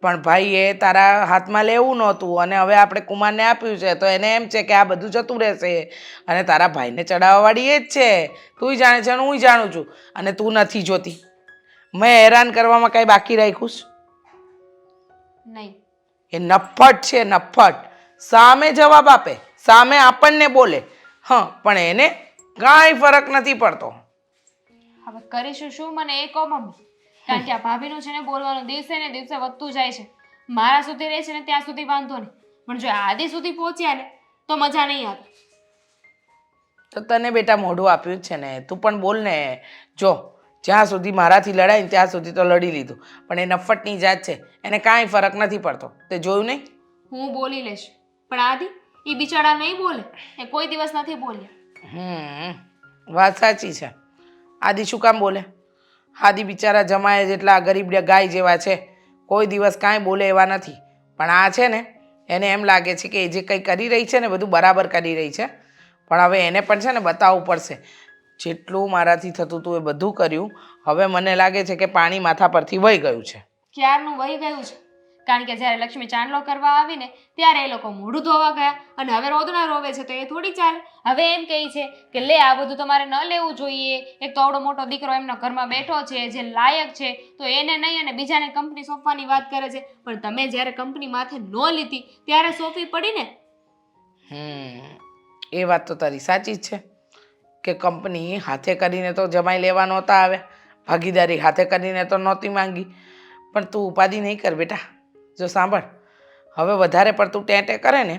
પણ ભાઈએ તારા હાથમાં લેવું નહોતું અને હવે આપણે કુમારને આપ્યું છે તો એને એમ છે કે આ બધું જતું રહેશે અને તારા ભાઈને ચડાવવાવાળી એ જ છે. તુંય જાણે છે અને હું જાણું છું અને તું નથી જોતી. મેં હેરાન કરવામાં કાંઈ બાકી રાખ્યું છે? નહીં. એ નફ્ફટ છે, નફ્ફટ. સામે જવાબ આપે, સામે આપણને બોલે. હા, પણ એને કાંઈ ફરક નથી પડતો. હવે કરીશું શું મને એ કહો મમ્મી. કારણ કે આ ભાભીનું છે ને બોલવાનું દિવસે ને દિવસે વધતું જાય છે. મારા સુધી રહે છે ને ત્યાં સુધી વાંધો નહીં, પણ જો આદિ સુધી પહોંચ્યા ને તો મજા નહીં આવે. તો તને બેટા મોઢું આપ્યું જ છે ને, તું પણ બોલ ને. જો જ્યાં સુધી મારાથી લડાય ને ત્યાં સુધી તો લડી લીધું, પણ એ નફ્ફટની જાત છે, એને કાંઈ ફરક નથી પડતો. તે જોયું નહીં? હું બોલી લઈશ, પણ આદિ એ બિચારા નહીં બોલે. એ કોઈ દિવસ નથી બોલ્યા. વાત સાચી છે. આદિ શું કામ બોલે? આદિ બિચારા જમાય જેટલા ગરીબ ગાય જેવા છે, કોઈ દિવસ કાંઈ બોલે એવા નથી. પણ આ છે ને, એને એમ લાગે છે કે એ જે કંઈ કરી રહી છે ને બધું બરાબર કરી રહી છે. પણ હવે એને પણ છે ને બતાવવું પડશે. જેટલું મારાથી થતું હતું એ બધું કર્યું. હવે મને લાગે છે કે પાણી માથા પરથી વહી ગયું છે. ક્યારનું વહી ગયું છે? કારણ કે જ્યારે લક્ષ્મી ચાંદલો કરવા આવીને ત્યારે એ લોકો મોઢું ધોવા ગયા અને હવે રોદણા રોવે છે તો એ થોડી ચાલે. હવે એમ કહે છે કે લે આ બધું તમારે ન લેવું જોઈએ. એક તો આવડો મોટો દીકરો એમના ઘરમાં બેઠો છે જે લાયક છે તો એને નહીં અને બીજાને કંપની સોંપવાની વાત કરે છે. પણ તમે જ્યારે કંપની માથે ન લીધી ત્યારે સોંપવી પડી ને. એ વાત તો તારી સાચી જ છે કે કંપની હાથે કરીને તો જમાઈ લેવા નહોતા આવ્યા, ભાગીદારી હાથે કરીને તો નહોતી માંગી. પણ તું ઉપાધિ નહીં કર બેટા. જો સાંભળ, હવે વધારે પડતું ટેટે કરે ને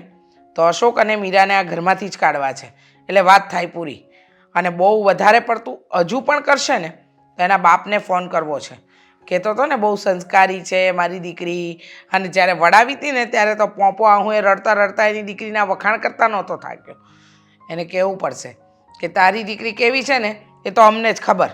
તો અશોક અને મીરાને આ ઘરમાંથી જ કાઢવા છે, એટલે વાત થાય પૂરી. અને બહુ વધારે પડતું હજુ પણ કરશે ને તો એના બાપને ફોન કરવો છે. કહેતો હતો ને બહુ સંસ્કારી છે મારી દીકરી, અને જ્યારે વડાવી હતી ને ત્યારે તો પોંપો હું એ રડતા રડતા એની દીકરીના વખાણ કરતા નહોતો થાક્યો. એને કહેવું પડશે કે તારી દીકરી કેવી છે ને એ તો અમને જ ખબર.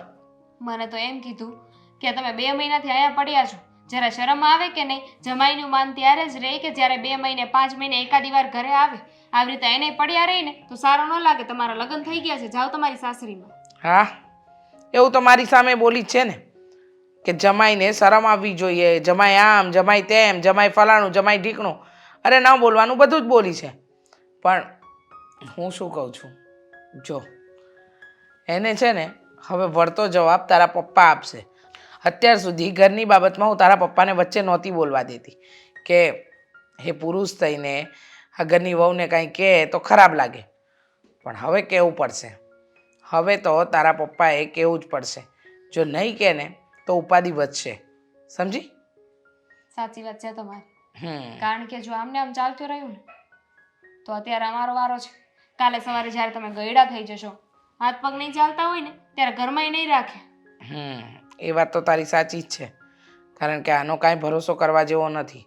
મને તો એમ કીધું કે તમે 2 મહિનાથી અહીંયા પડ્યા છો, જરા શરમ આવે કે નહીં? જમાઈનું માન ત્યારે જ રહે કે જ્યારે 2 મહિને 5 મહિને એકાદી વાર ઘરે આવે. આવી રીતે એને પડ્યા રહીને તો સારું ન લાગે. તમારા લગ્ન થઈ ગયા છે, જાઓ તમારી સાસરીમાં. હા, એવું તો મારી સામે બોલી જ છે ને કે જમાઈને શરમ આવવી જોઈએ, જમાઈ આમ, જમાઈ તેમ, જમાઈ ફલાણું, જમાઈ ઢીકણું. અરે ન બોલવાનું બધું જ બોલી છે. પણ હું શું કહું છું, જો એને છે ને હવે વળતો જવાબ તારા પપ્પા આપશે. અત્યાર સુધી ઘરની બાબતમાં હું તારા પપ્પાને વચ્ચે નહોતી બોલવા દેતી કે એ પુરુષ થઈને આ ઘરની વહુને કાંઈ કહે તો ખરાબ લાગે. પણ હવે કહેવું પડશે. હવે તો તારા પપ્પાએ કહેવું જ પડશે. જો નહીં કહે ને તો ઉપાધિ વધશે. સમજી? સાચી વાત છે તમારી. હમ કારણ કે જો આમને આમ ચાલતું રહ્યું ને તો અત્યારે અમારો વારો છે. કાલે સવારે જ્યારે તમે ગયડા થઈ જશો, હાથ પગ નહીં ચાલતા હોય ને ત્યારે ઘરમાં નહીં રાખે. એ વાત તો તારી સાચી જ છે. કારણ કે આનો કાંઈ ભરોસો કરવા જેવો નથી.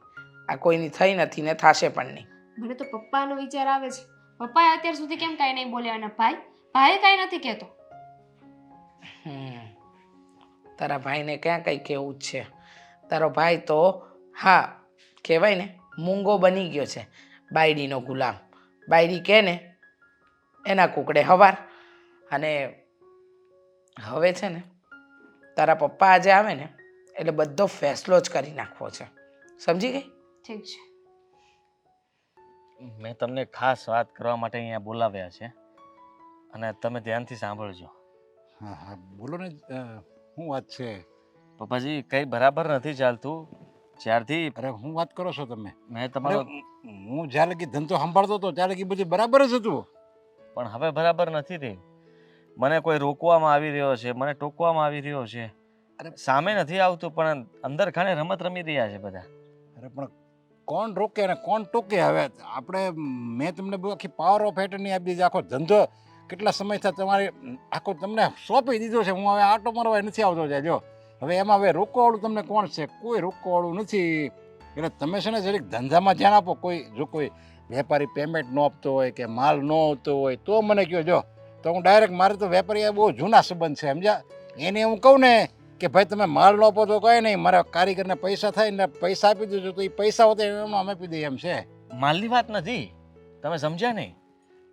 આ કોઈની થઈ નથી ને થશે પણ નહીં. મને તો પપ્પાનો વિચાર આવે છે. પપ્પાએ અત્યાર સુધી કેમ કાંઈ નહીં બોલ્યા અને ભાઈ કાંઈ નથી કહેતો. તારા ભાઈને ક્યાં કંઈ કહેવું જ છે. તારો ભાઈ તો હા કહેવાય ને મૂંગો બની ગયો છે, બાયડીનો ગુલામ. બાયડી કહે ને એના કુકડે હવાર. અને હવે છે ને તારા પપ્પા આજે આવે ને એટલે બધો ફેસલો જ કરી નાખવો છે. સમજી ગઈ? ઠીક છે. મેં તમને ખાસ વાત કરવા માટે અહીંયા બોલાવ્યા છે અને તમે ધ્યાનથી સાંભળજો. હા હા બોલો ને, શું વાત છે? પપ્પાજી કંઈ બરાબર નથી ચાલતું. જ્યારથી અરે શું વાત કરો છો તમે? મેં તમારો હું જ્યારે લગી ધંધો સંભાળતો હતો ત્યારે બધું બરાબર જ હતું. પણ હવે બરાબર નથી થઈ. મને કોઈ રોકવામાં આવી રહ્યો છે, મને ટોકવામાં આવી રહ્યો છે. અરે સામે નથી આવતું પણ અંદર ખાને રમત રમી રહ્યા છે બધા. અરે પણ કોણ રોકે અને કોણ ટોકે? હવે આપણે મેં તમને બહુ આખી પાવર ઓફ એટર્ની આપી દીધી. આખો ધંધો કેટલા સમયથી તમારે આખો તમને સોંપી દીધો છે. હું હવે આટો મારવા નથી આવતો છે. જો હવે એમાં હવે રોકવાવાળું તમને કોણ છે? કોઈ રોકવાવાળું નથી. એટલે તમે છે ને જરીક ધંધામાં ધ્યાન આપો. જો કોઈ વેપારી પેમેન્ટ ન આપતો હોય કે માલ ન આવતો હોય તો મને કહો. જો તો હું ડાયરેક્ટ, મારે તો વેપારી બહુ જૂના સંબંધ છે, સમજ્યા? એને હું કહું ને કે ભાઈ તમે માલ ન આપો તો કંઈ નહીં, મારા કારીગરને પૈસા થાય ને પૈસા આપી દેજો તો એ પૈસા હોતે એમાં અમે આપી દઈએ એમ છે. માલની વાત નથી, તમે સમજ્યા નહીં?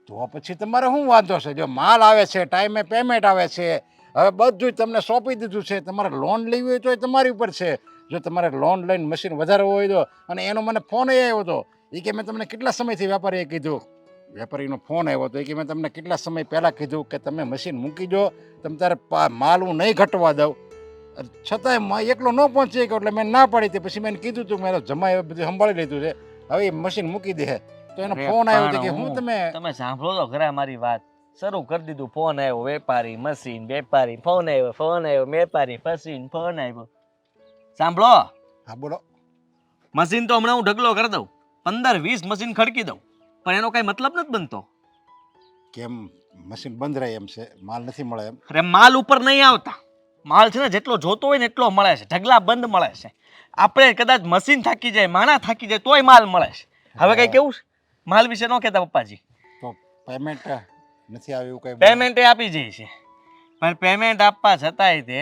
તો પછી તમારે શું વાંધો છે? જો માલ આવે છે, ટાઈમે પેમેન્ટ આવે છે, હવે બધું જ તમને સોંપી દીધું છે. તમારે લોન લેવી હોય તો એ તમારી ઉપર છે. જો તમારે લોન લઈને મશીન વધારે હોય તો, અને એનો મને ફોન આવ્યો હતો. એ કે મેં તમને કેટલા સમયથી વેપારીએ કીધું, વેપારીનો ફોન આવ્યો હતો. એ કે મેં તમને કેટલા સમય પહેલાં કીધું કે તમે મશીન મૂકી દો, તમે તારે માલ હું નહીં ઘટવા દઉં. છતાંય એકલો ન પહોંચી ગયો એટલે મેં ના પાડી હતી. પછી મેં કીધું હતું મેં જમાય બધું સંભાળી લીધું છે, હવે એ મશીન મૂકી દે. તો એનો ફોન આવ્યો હતો કે હું તમે સાંભળો તો ખરા મારી વાત. શરૂ કરી દીધું. ફોન આવ્યો, વેપારી મશીન, વેપારી ફોન આવ્યો, વેપારી મશીન, ફોન આવ્યો. સાંભળો, હા બોલો. મશીન તો હમણાં હું ઢગલો કરી દઉં, 15-20 મશીન ખડકી દઉં, પણ એનો કઈ મતલબ નથી બનતો. કેમ મશીન બંધ રહે એમ છે? માલ નથી મળે એમ? અરે માલ ઉપર નહીં આવતા. માલ છે ને જેટલો જોતો હોય ને એટલો મળે છે, ઢગલા બંધ મળે છે. આપણે કદાચ મશીન થાકી જાય, માણા થાકી જાય તોય માલ મળે છે. હવે કઈ કેવું માલ વિશે ન કહેતા પપ્પાજી. તો પેમેન્ટ નથી આવ્યું કઈ? પેમેન્ટ આપી જાય છે, પણ પેમેન્ટ આપવા છતાંય તે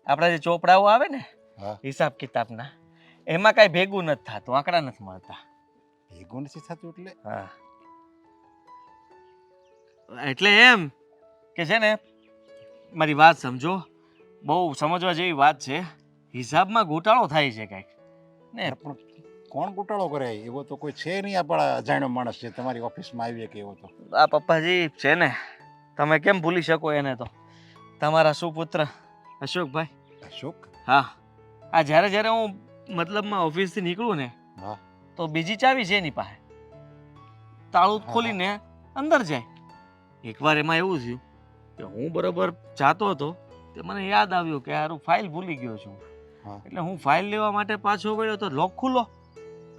આપણા જે ચોપડાઓ આવે ને હા, હિસાબ કિતાબના, એમાં કાંઈ ભેગું નથી થતું, આંકડા નથી મળતા. ભેગું નથી થતું એટલે? હા, એટલે એમ કે છે ને, મારી વાત સમજો, બહુ સમજવા જેવી વાત છે. હિસાબમાં ગોટાળો થાય છે કાંઈક ને. પણ કોણ ગોટાળો કરે? એવો તો કોઈ છે નહીં આપણા અજાણ્યો માણસ છે તમારી ઓફિસમાં આવીએ કે એવો તો. આ પપ્પાજી છે ને, તમે કેમ ભૂલી શકો એને? તો તમારા સુપુત્ર અશોકભાઈ. અશોક? હા, આ જ્યારે જ્યારે હું મતલબમાં ઓફિસથી નીકળું ને, હા, તો બીજી ચાવી છે એની પાસે. તાળું ખોલીને અંદર જાય. એકવાર એમાં એવું થયું કે હું બરોબર જાતો હતો, તે મને યાદ આવ્યું કે હારું ફાઇલ ભૂલી ગયો છું. હા. એટલે હું ફાઇલ લેવા માટે પાછો વળ્યો તો લોક ખુલ્લો.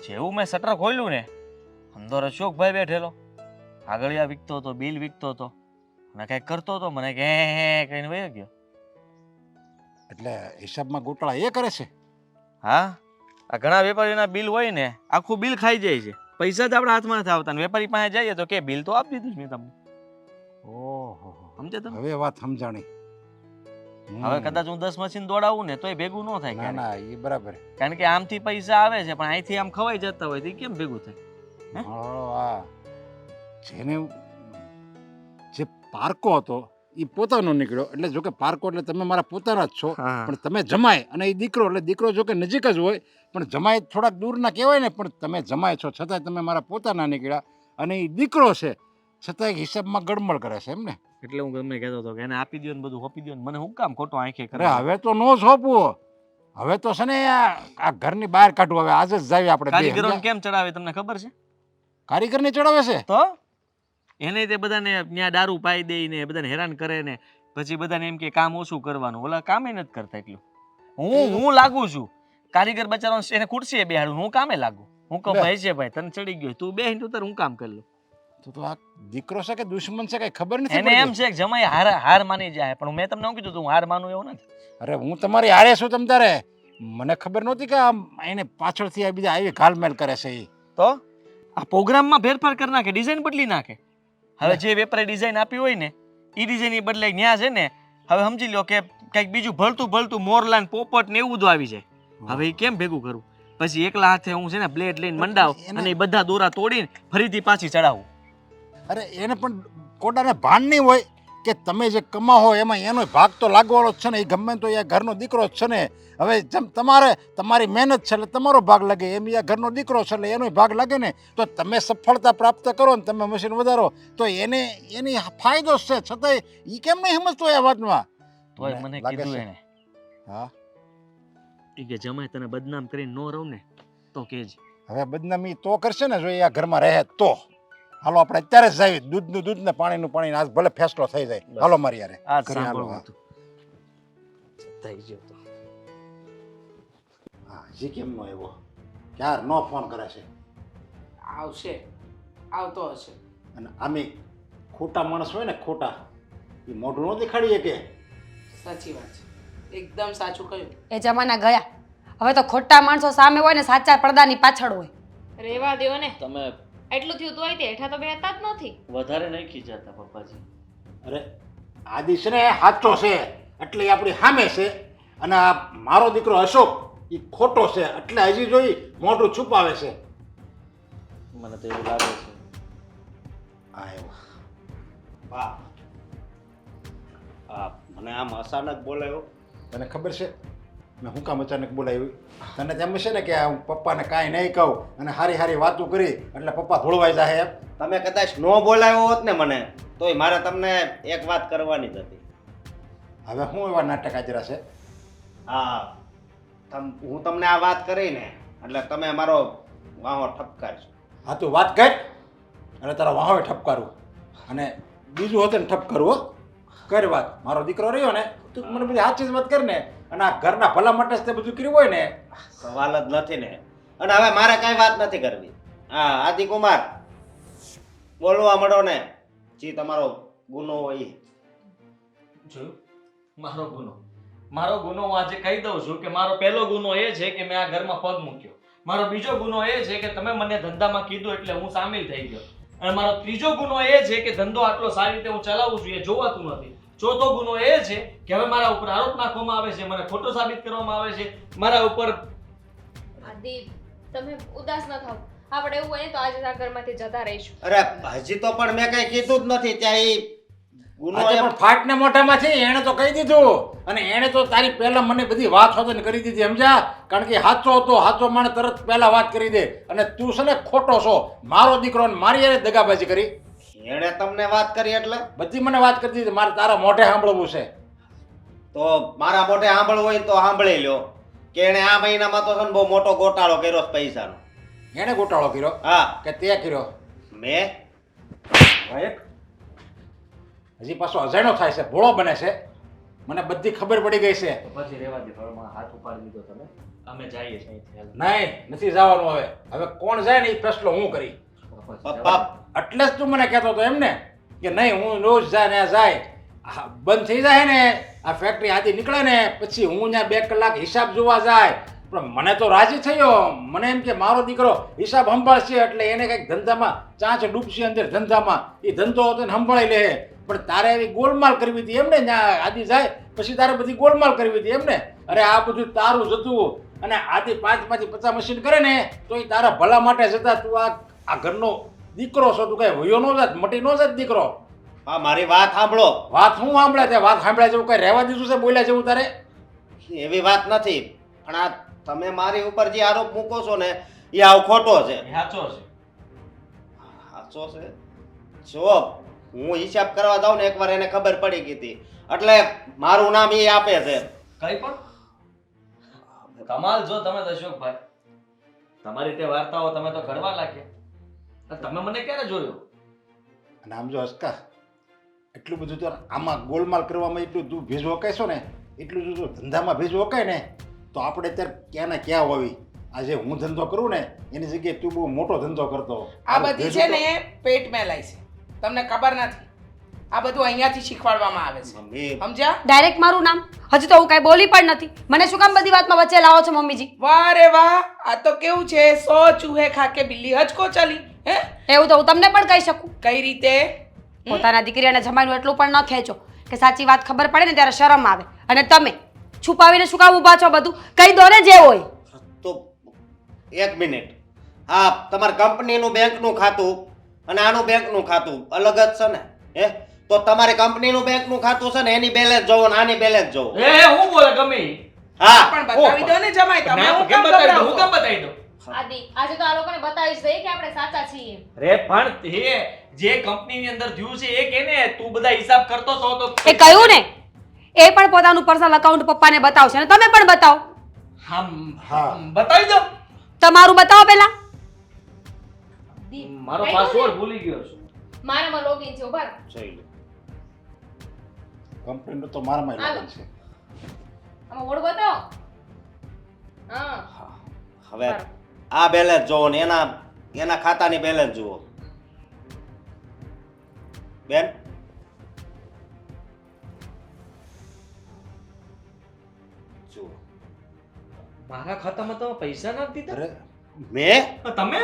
જેવું મેં શટર ખોલ્યું ને, અંદર અશોકભાઈ બેઠેલો, આગળિયા વીકતો હતો, બિલ વીકતો હતો અને કંઈક કરતો હતો. મને કે કહીને વયો ગયો. એટલે હિસાબમાં ગોટાળા એ કરે છે? હા, આ ઘણા વેપારીના બિલ હોય ને, આખું બિલ ખાઈ જાય છે. પૈસા જ આપણા હાથમાં નથી આવતા. વેપારી પાસે જઈએ તો કે બિલ તો આપી દીધું મેં તમને. ઓહો, સમજે તમે? હવે વાત સમજાણી. હવે કદાચ હું 10 મશીન દોડાવું ને તોય ભેગું ન થાય. ના ના, એ બરાબર. કારણ કે આમથી પૈસા આવે છે પણ અહીંથી આમ ખવાઈ જતા હોય તો કેમ ભેગું થાય? આ જેને જે પારકો હતો એ પોતાનો નીકળ્યો. એટલે જો કે પારકો એટલે તમે મારા પોતાના જ છો, પણ તમે જમાય અને એ દીકરો, એટલે દીકરો જો કે નજીક જ હોય પણ જમાય થોડાક દૂરના કહેવાય ને, પણ તમે જમાય છો છતાં તમે મારા પોતાના નીકળ્યા. અને એ દીકરો છે છતાં હિસાબમાં ગડબડ કરે છે એમ ને? એટલે હું ગમે કહેતો હતો કે એને આપી દો ને બધું આપી દો ને, મને હું કામ ખોટો આંખે કરે? અરે હવે તો નો સોંપવો. હવે તો છે ને આ ઘરની બહાર કાઢવું. હવે આજે જ જાવી આપણે. કારીગરોને કેમ ચડાવે તમને ખબર છે? કારીગરને ચડાવે છે? તો એને તે બધાને ત્યાં દારૂ પાઈ દે ને બધાને હેરાન કરે ને પછી બધાને એમ કે કામ ઓછું કરવાનું, ઓલા કામે નથી કરતા એટલું. હું લાગુ છું કારીગર બચારો એને ખુરશીએ બેહાડું, હું કામે લાગુ. હું કહું ભાઈ છે ભાઈ તને ચડી ગયો તું બેહીને તું તાર હું કામ કરી લઉં. તો આ દીકરો છે કે દુશ્મન છે કઈ ખબર નથી એને એમ પડતી. છે કે જમાઈ હાર માની જાય, પણ મેં તમને શું કીધું તું હાર માનું એવું નથી. અરે હું તમારી હારે છું તમ તારે, મને ખબર નહોતી કે આમ એને પાછળથી આ બીજા આવી ઘાલમેલ કરે છે એ. તો આ પ્રોગ્રામમાં ફેરફાર કરી નાખે, ડિઝાઇન બદલી નાખે. હવે જે વેપારે ડિઝાઇન આપી હોય ને એ ડિઝાઇન એ બદલાઈ ન્યા છે ને. હવે સમજી લો કે કંઈક બીજું ભળતું મોરલાન પોપટ ને એવું બધું આવી જાય. હવે એ કેમ ભેગું કરું? પછી એકલા હાથે હું છે ને બ્લેડ લઈને મંડાવ અને એ બધા દોરા તોડીને ફરીથી પાછી ચડાવું. અરે એને પણ કોડાને ભાન નહીં હોય કે તમે જે કમાવો એમાં એનો ભાગ તો લાગવાનો જ છે ને. એ ગમે તો એ ઘરનો દીકરો જ છે ને. હવે જેમ તમારી મહેનત છે એટલે તમારો ભાગ લાગે, એમ એ ઘરનો દીકરો છે એટલે એનો ભાગ લાગે ને. તો તમે સફળતા પ્રાપ્ત કરો ને તમે મશીન વધારો તો એની ફાયદો છે, છતાંય એ કેમ નહીં સમજતો એ વાતમાં? તોય મને કીધું એને હા ઈ કે જમાઈ તને બદનામ કરીને નો રહું ને તો કેજ. હવે બદનામી તો કરશે ને જો એ આ ઘરમાં રહે તો. હાલો આપણે અત્યારે જ જઈએ, દૂધનું દૂધ ને પાણીનું પાણી, આજ ભલે ફેસલો થઈ જાય. હાલો મારી યારે આ ઘરે હાલો. સાંભળવું હતું. થઈ ગયો તો હા હજી કેમ નો આવ્યો? ક્યાર નો ફોન કરે છે? આવશે, આવતો હશે. અને આમે ખોટા માણસ હોય ને ખોટા, એ મોઢું ન દેખાડીએ કે. સાચી વાત છે, એકદમ સાચું કહ્યું. એ જમાના ગયા. હવે તો ખોટા માણસો સામે હોય ને સાચા પડદાની પાછળ હોય. રેવા દ્યો ને, તમે એટલું થયું તોય તે હેઠા તો બેહતા જ નથી. વધારે નહીં ખીજાતા પપ્પાજી. અરે આદિ છે ને સાચો છે એટલે એ આપણી સામે છે, અને આ મારો દીકરો અશોક એ ખોટો છે એટલે હજી જોઈ મોઢું છુપાવે છે. મને તો એવું લાગે છે. હા એવું. બા મને આમ અચાનક બોલાયો. તને ખબર છે મેં હું કામ અચાનક બોલાવ્યું? તને તેમ છે ને કે હું પપ્પાને કાંઈ નહીં કહું અને હારી હારી વાતો કરી એટલે પપ્પા ધોળવાઈ જાય એમ. તમે કદાચ નો બોલાવ્યો હોત ને મને તોય મારે તમને એક વાત કરવાની જ હતી. હવે શું એવા નાટક આચરા છે? હા હું તમને આ વાત કરી ને એટલે તમે મારો વાહો ઠપકારશો. હા તું વાત કર અને તારા વાહવે ઠપકારું અને બીજું હોતે ને ઠપકારું. હો કર વાત. મારો દીકરો રહ્યો ને તું મને બધી સાચી જ વાત કર ને, અને આ ઘરના ભલા માટે જ તે બધું કર્યું હોય ને. સવાલ જ નથી ને. અને હવે મારે કાંઈ વાત નથી કરવી. હા આદિકુમાર બોલવા મળો ને જે તમારો ગુનો હોય એ. જોયું મારો ગુનો હું આજે કહી દઉં છું કે મારો પહેલો ગુનો એ છે કે મેં આ ઘરમાં પગ મૂક્યો. મારો બીજો ગુનો એ છે કે તમે મને ધંધામાં કીધું એટલે હું સામેલ થઈ ગયો. અને મારો ત્રીજો ગુનો એ છે કે ધંધો આટલો સારી રીતે હું ચલાવું છું એ જોવાતું નથી. ચોથો ગુનો એ છે કે હવે મારા ઉપર આરોપ નાખવામાં આવે છે, મને ખોટો સાબિત કરવામાં આવે છે મારા ઉપર. આદિ તમે ઉદાસ ન થાવ, આપણે એવું હોય ને તો આજે આ ઘરમાંથી જતા રહીશું. અરે હજી તો પણ મેં કઈ કીધું જ નથી ત્યાં ઈ ગુનો આજે પણ ફાટને મોઢામાં છે એણે તો કહી દીધું, અને એણે તો તારી પહેલા મને બધી વાત હોતને કરી દીધી સમજા. કારણ કે સાચો હતો, સાચો માણસ તરત પહેલા વાત કરી દે, અને તું છે ને ખોટો છો. મારો દીકરો ને મારી યારે દગાબાજી કરી. એણે તમને વાત કરી એટલે બધી મને વાત કરી દીધી, મારે તારા મોઢે સાંભળવું છે. તો મારા મોઢે સાંભળવું હોય તો સાંભળી લ્યો કે એણે આ મહિનામાં તો છે ને બહુ મોટો ગોટાળો કર્યો છે પૈસાનો. એણે ગોટાળો કર્યો હા કે તે કર્યો? મેં હજી પાછો અજાણ્યો થાય છે, ભોળો બને છે. મને બધી ખબર પડી ગઈ છે. પછી રહેવા દે, ઘરમાં હાથ ઉપાડી દીધો તમે. અમે જઈએ છીએ અહીંથી. નહીં નથી જવાનું. હવે હવે કોણ જાય ને એ ફેસલો હું કરી. પપ્પા એટલે જ તું મને કહેતો હતો એમ ને કે નહીં હું રોજ જાય ને જાય. બંધ થઈ જાય ને આ ફેક્ટરી આથી નીકળે ને પછી હું ત્યાં 2 કલાક હિસાબ જોવા જાય. પણ મને તો રાજી થયો. મને એમ કે મારો દીકરો હિસાબ સંભાળશે એટલે એને કંઈક ધંધામાં ચાંચ ડૂબશે અંદર ધંધામાં. એ ધંધો હતો ને સંભાળી લે. પણ તારે એવી ગોલમાલ કરવી હતી એમ ને? ત્યાં આદિ જાય પછી તારે બધી ગોલમાલ કરવી હતી એમ ને? અરે આ બધું તારું જતું, અને આદિ 5 માંથી 50 મશીન કરે ને તો એ તારા ભલા માટે જતા. તું આ ઘરનો દીકરો છો, તું કઈ વયો નો જાત, મટી નો જાત દીકરો. હા મારી વાત સાંભળો. વાત શું સાંભળે છે? વાત સાંભળ્યા જેવું કઈ રહેવા દીધું છે બોલ્યા જેવું તારે? એવી વાત નથી, પણ આ તમે મારી ઉપર જે આરોપ મૂકો છો ને એ આવ ખોટો છે. સાચો છે. સાચો છે? જો હું હિસાબ કરવા જાઉં ને એકવાર એને ખબર પડી ગઈ હતી એટલે મારું નામ એ આપે છે. કઈ પણ કમાલ જો તમે અશોકભાઈ, તમારી તે વાર્તાઓ તમે તો ઘડવા લાગ્યા. તમે મને ક્યારે જોયો? અને આમ જો હસકા એટલું બધું તો આમાં ગોલમાલ કરવામાં એટલું તું ભેજવો કહેશો ને એટલું જો ધંધામાં ભેજવો કહે ને તો આપણે અત્યારે ક્યાં ને ક્યાં હોવી. આજે હું ધંધો કરું ને એની જગ્યાએ તું બહુ મોટો ધંધો કરતો. આ બધી છે ને પેટ મેલાઈ છે, તમને ખબર નથી. આ બધું અહીંયાથી શીખવાડવામાં આવે છે, મમ્મી સમજ્યા? ડાયરેક્ટ મારું નામ હજી તો હું કાંઈ બોલી પણ નથી. મને શું કામ બધી વાતમાં વચ્ચે લાવો છો મમ્મીજી? વાહ રે વાહ, આ તો કેવું છે, 100 ચૂહે ખાકે બિલ્લી હચકો ચાલી. હે, એવું તો હું તમને પણ કહી શકું. કઈ રીતે? પોતાના દીકરી અને જમાઈનું એટલું પણ ન ખેંચો કે સાચી વાત ખબર પડે ને ત્યારે શરમ આવે. અને તમે છુપાવીને શું કામ ઊભા છો? બધું કહી દો ને જે હોય. તો એક મિનિટ, આ તમારા કંપનીનું બેંકનું ખાતું અને આનું બેંકનું ખાતું અલગ જ છે ને? હે, તો તમારે કંપનીનું બેંકનું ખાતું છે ને એની બેલેન્સ જોવો ને આની બેલેન્સ જોવો. હું બોલે ગમે ઈ? હા પણ બતાવી દો ને જમાઈ, તમે ના, હું કેમ કામ બતાવી દઉં? ગભરાવો હું છો? કેમ બતાવી દઉં? આદિ આજે તો આ લોકોને બતાવી જ દઈએ કે આપણે સાચા છીએ. રે પણ જે કંપનીની અંદર થયું છે એ કે ને તું બધા હિસાબ કરતો છો તો એ કહ્યું ને, એ પણ પોતાનું પર્સનલ અકાઉન્ટ પપ્પાને બતાવશે અને તમે પણ બતાવો. હા. બતાવી દો. તમારું બતાવો પહેલા. મારો કઈ પાસવર્ડ ભૂલી ગયો છું. મારામાં લોગિન છે, ઉભા રહો. જોઈ લો. કંપનીનું તો મારામાં લાગે છે. આમાં ઓળ બતાવો. હા હવે આ બેલેન્સ જોવો ને એના ખાતાની બેલેન્સ જુઓ. બેન જુઓ. મારા ખાતામાં તમે પૈસા નાખી દીધા? અરે મેં તમે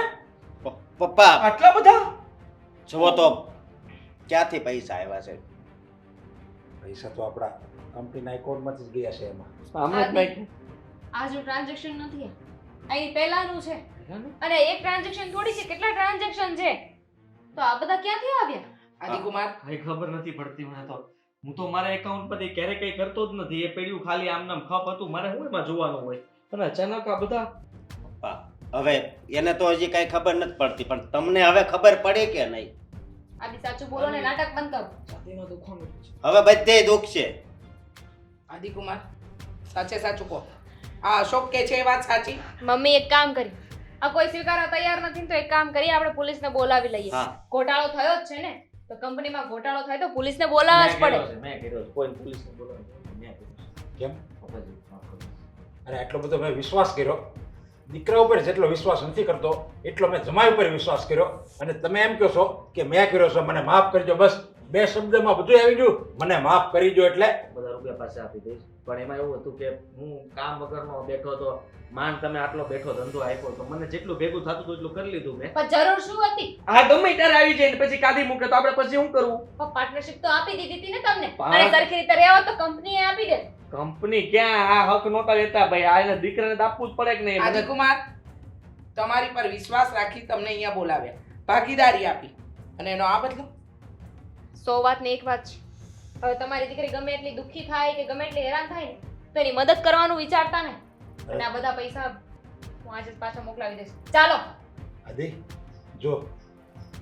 પપ્પા આટલા બધા? જુઓ તો ક્યાંથી પૈસા આવ્યા છે? પૈસા તો આપણા કંપનીના એકાઉન્ટમાંથી જ ગયા છે એમાં. હમણાં જ નાખ્યું. આજનું ટ્રાન્ઝેક્શન નથી આ. અહીં પહેલાનું છે. અને એક ટ્રાન્ઝેક્શન થોડી છે, કેટલા ટ્રાન્ઝેક્શન છે? તો આ બધા ક્યાંથી આવ્યા? આદિકુમાર, કઈ ખબર નથી પડતી મને તો. હું તો મારા એકાઉન્ટ પરથી ક્યારે કઈ કરતો જ નથી. એ પડ્યું ખાલી આમ નામ ખપ હતું, મારે હું એમાં જોવાનું હોય. અને અચાનક આ બધા પપ્પા હવે એને તો હજી કઈ ખબર નથી પડતી, પણ તમને હવે ખબર પડી કે નહીં? આદિ સાચું બોલો ને, નાટક બંધ કરો. છાતીમાં દુખવાનું છે. હવે બધે દુઃખ છે. આદિકુમાર, સાચે સાચું કહો, આ અશોક કે છે એ વાત સાચી? મમ્મી એક કામ કરી, આ કોઈ સ્વીકારવા તૈયાર નથી ને તો એક કામ કરીએ, આપણે પોલીસને બોલાવી લઈએ. હા. ઘોટાળો થયો જ છે ને, તો કંપનીમાં ઘોટાળો થાય તો પોલીસને બોલાવવા જ પડે. મેં કર્યો છે. કોઈ પોલીસને બોલાવ્યો મેં કર્યો છે. કેમ? પપ્પાજી, માફ કરજો. અને આટલો બધો મેં વિશ્વાસ કર્યો. દીકરા ઉપર જેટલો વિશ્વાસ નથી કરતો એટલો મેં જમાઈ ઉપર વિશ્વાસ કર્યો. અને તમે એમ કહો છો કે મેં કર્યો છો, મને માફ કરજો. બસ 2 શબ્દમાં બધું આવી ગયું, મને માફ કરી દો. એટલે બધા રૂપિયા પાસે આપી દઈશ. પણ એમાં એવું હતું કે હું કામ વગરનો બેઠો તો માન તમે આટલો બેઠો ધંધો આપ્યો તો મને જેટલું ભેગું થતું હતું એટલું કરી લીધું મેં. પણ જરૂર શું હતી? આ ગમે ત્યારે આવી જાય ને પછી કાઢી મૂકે તો આપણે પછી શું કરવું? પાર્ટનરશિપ તો આપી દીધી હતી ને તમને, પણ- અને સરખી રીતે રહેવા તો કંપનીએ આપી દે. કંપની ક્યાં આ હક નહોતા લેતા ભાઈ. આ એના દીકરાને તો આપવું જ પડે કે નહીં? મને આદિકુમાર, તમારી પર વિશ્વાસ રાખી તમને અહીંયા બોલાવ્યા, ભાગીદારી આપી, અને એનો આ બદલો? 100 વાત ને એક વાત છે. હવે તમારી દીકરી ગમે એટલી દુઃખી થાય કે ગમે એટલી હેરાન થાય ને તો એની મદદ કરવાનું વિચારતા ને. અને આ બધા પૈસા હું આજે જ પાછા મોકલાવી દઈશ. ચાલો. આદિ જો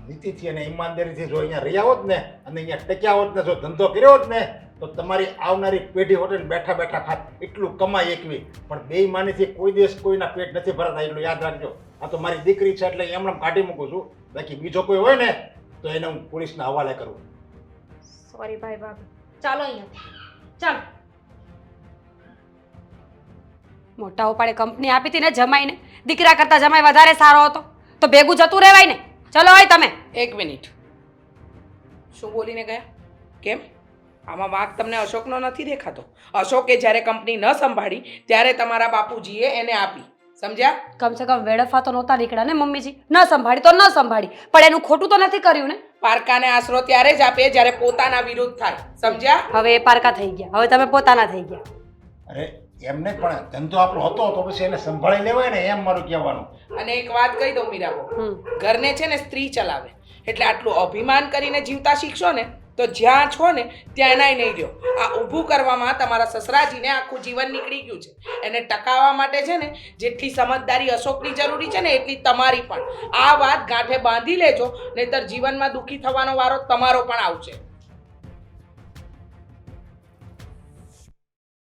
નીતિથી અને ઈમાનદારીથી જો અહીંયા રહ્યા હોત ને અને અહીંયા ટક્યા હોત ને, જો ધંધો કર્યો હોત ને, તો તમારી આવનારી પેઢી હોત ને બેઠા બેઠા ખાત એટલું કમાઈ એકવી. પણ બેઈમાનીથી કોઈ દિવસ કોઈના પેટ નથી ભરાતા, એટલું યાદ રાખજો. આ તો મારી દીકરી છે એટલે એમને કાઢી મૂકું છું. બાકી બીજો કોઈ હોય ને તો એને હું પોલીસના હવાલે કરું. સોરી ભાઈ ભાભી, ચાલો અહીંયા. ચાલો. મોટા ઉપાડે કંપની આપી હતી ને જમાઈને, દીકરા કરતા જમાઈ વધારે સારો હતો તો ભેગું જતું રહેવાય ને. ચલો હોય તમે. 1 મિનિટ, શું બોલીને ગયા? કેમ આમાં વાંક તમને અશોકનો નથી દેખાતો? અશોકે જ્યારે કંપની ન સંભાળી ત્યારે તમારા બાપુજીએ એને આપી, સમજ્યા? કમસે કમ વેડફા તો નહોતા નીકળ્યા ને મમ્મીજી. ન સંભાળી તો ન સંભાળી, પણ એનું ખોટું તો નથી કર્યું ને. પારકાને આશરો ત્યારે જ આપે જ્યારે પોતાના વિરુદ્ધ થાય, સમજ્યા? હવે એ પારકા થઈ ગયા, હવે તમે પોતાના થઈ ગયા. અરે એમને પણ ધંધો આપણો હતો તો પછી એને સંભાળી લેવાય ને, એમ મારું કહેવાનું. અને એક વાત કહી દઉં મીરાબો, ઘરને છે ને સ્ત્રી ચલાવે, એટલે આટલું અભિમાન કરીને જીવતા શીખશો ને તો જ્યાં છો ને ત્યાં એનાય નહીં રહ્યો. આ ઊભું કરવામાં તમારા સસરાજીને આખું જીવન નીકળી ગયું છે. એને ટકાવવા માટે છે ને જેટલી સમજદારી અશોકની જરૂરી છે ને એટલી તમારી પણ. આ વાત ગાંઠે બાંધી લેજો, નહીતર જીવનમાં દુઃખી થવાનો વારો તમારો પણ આવશે.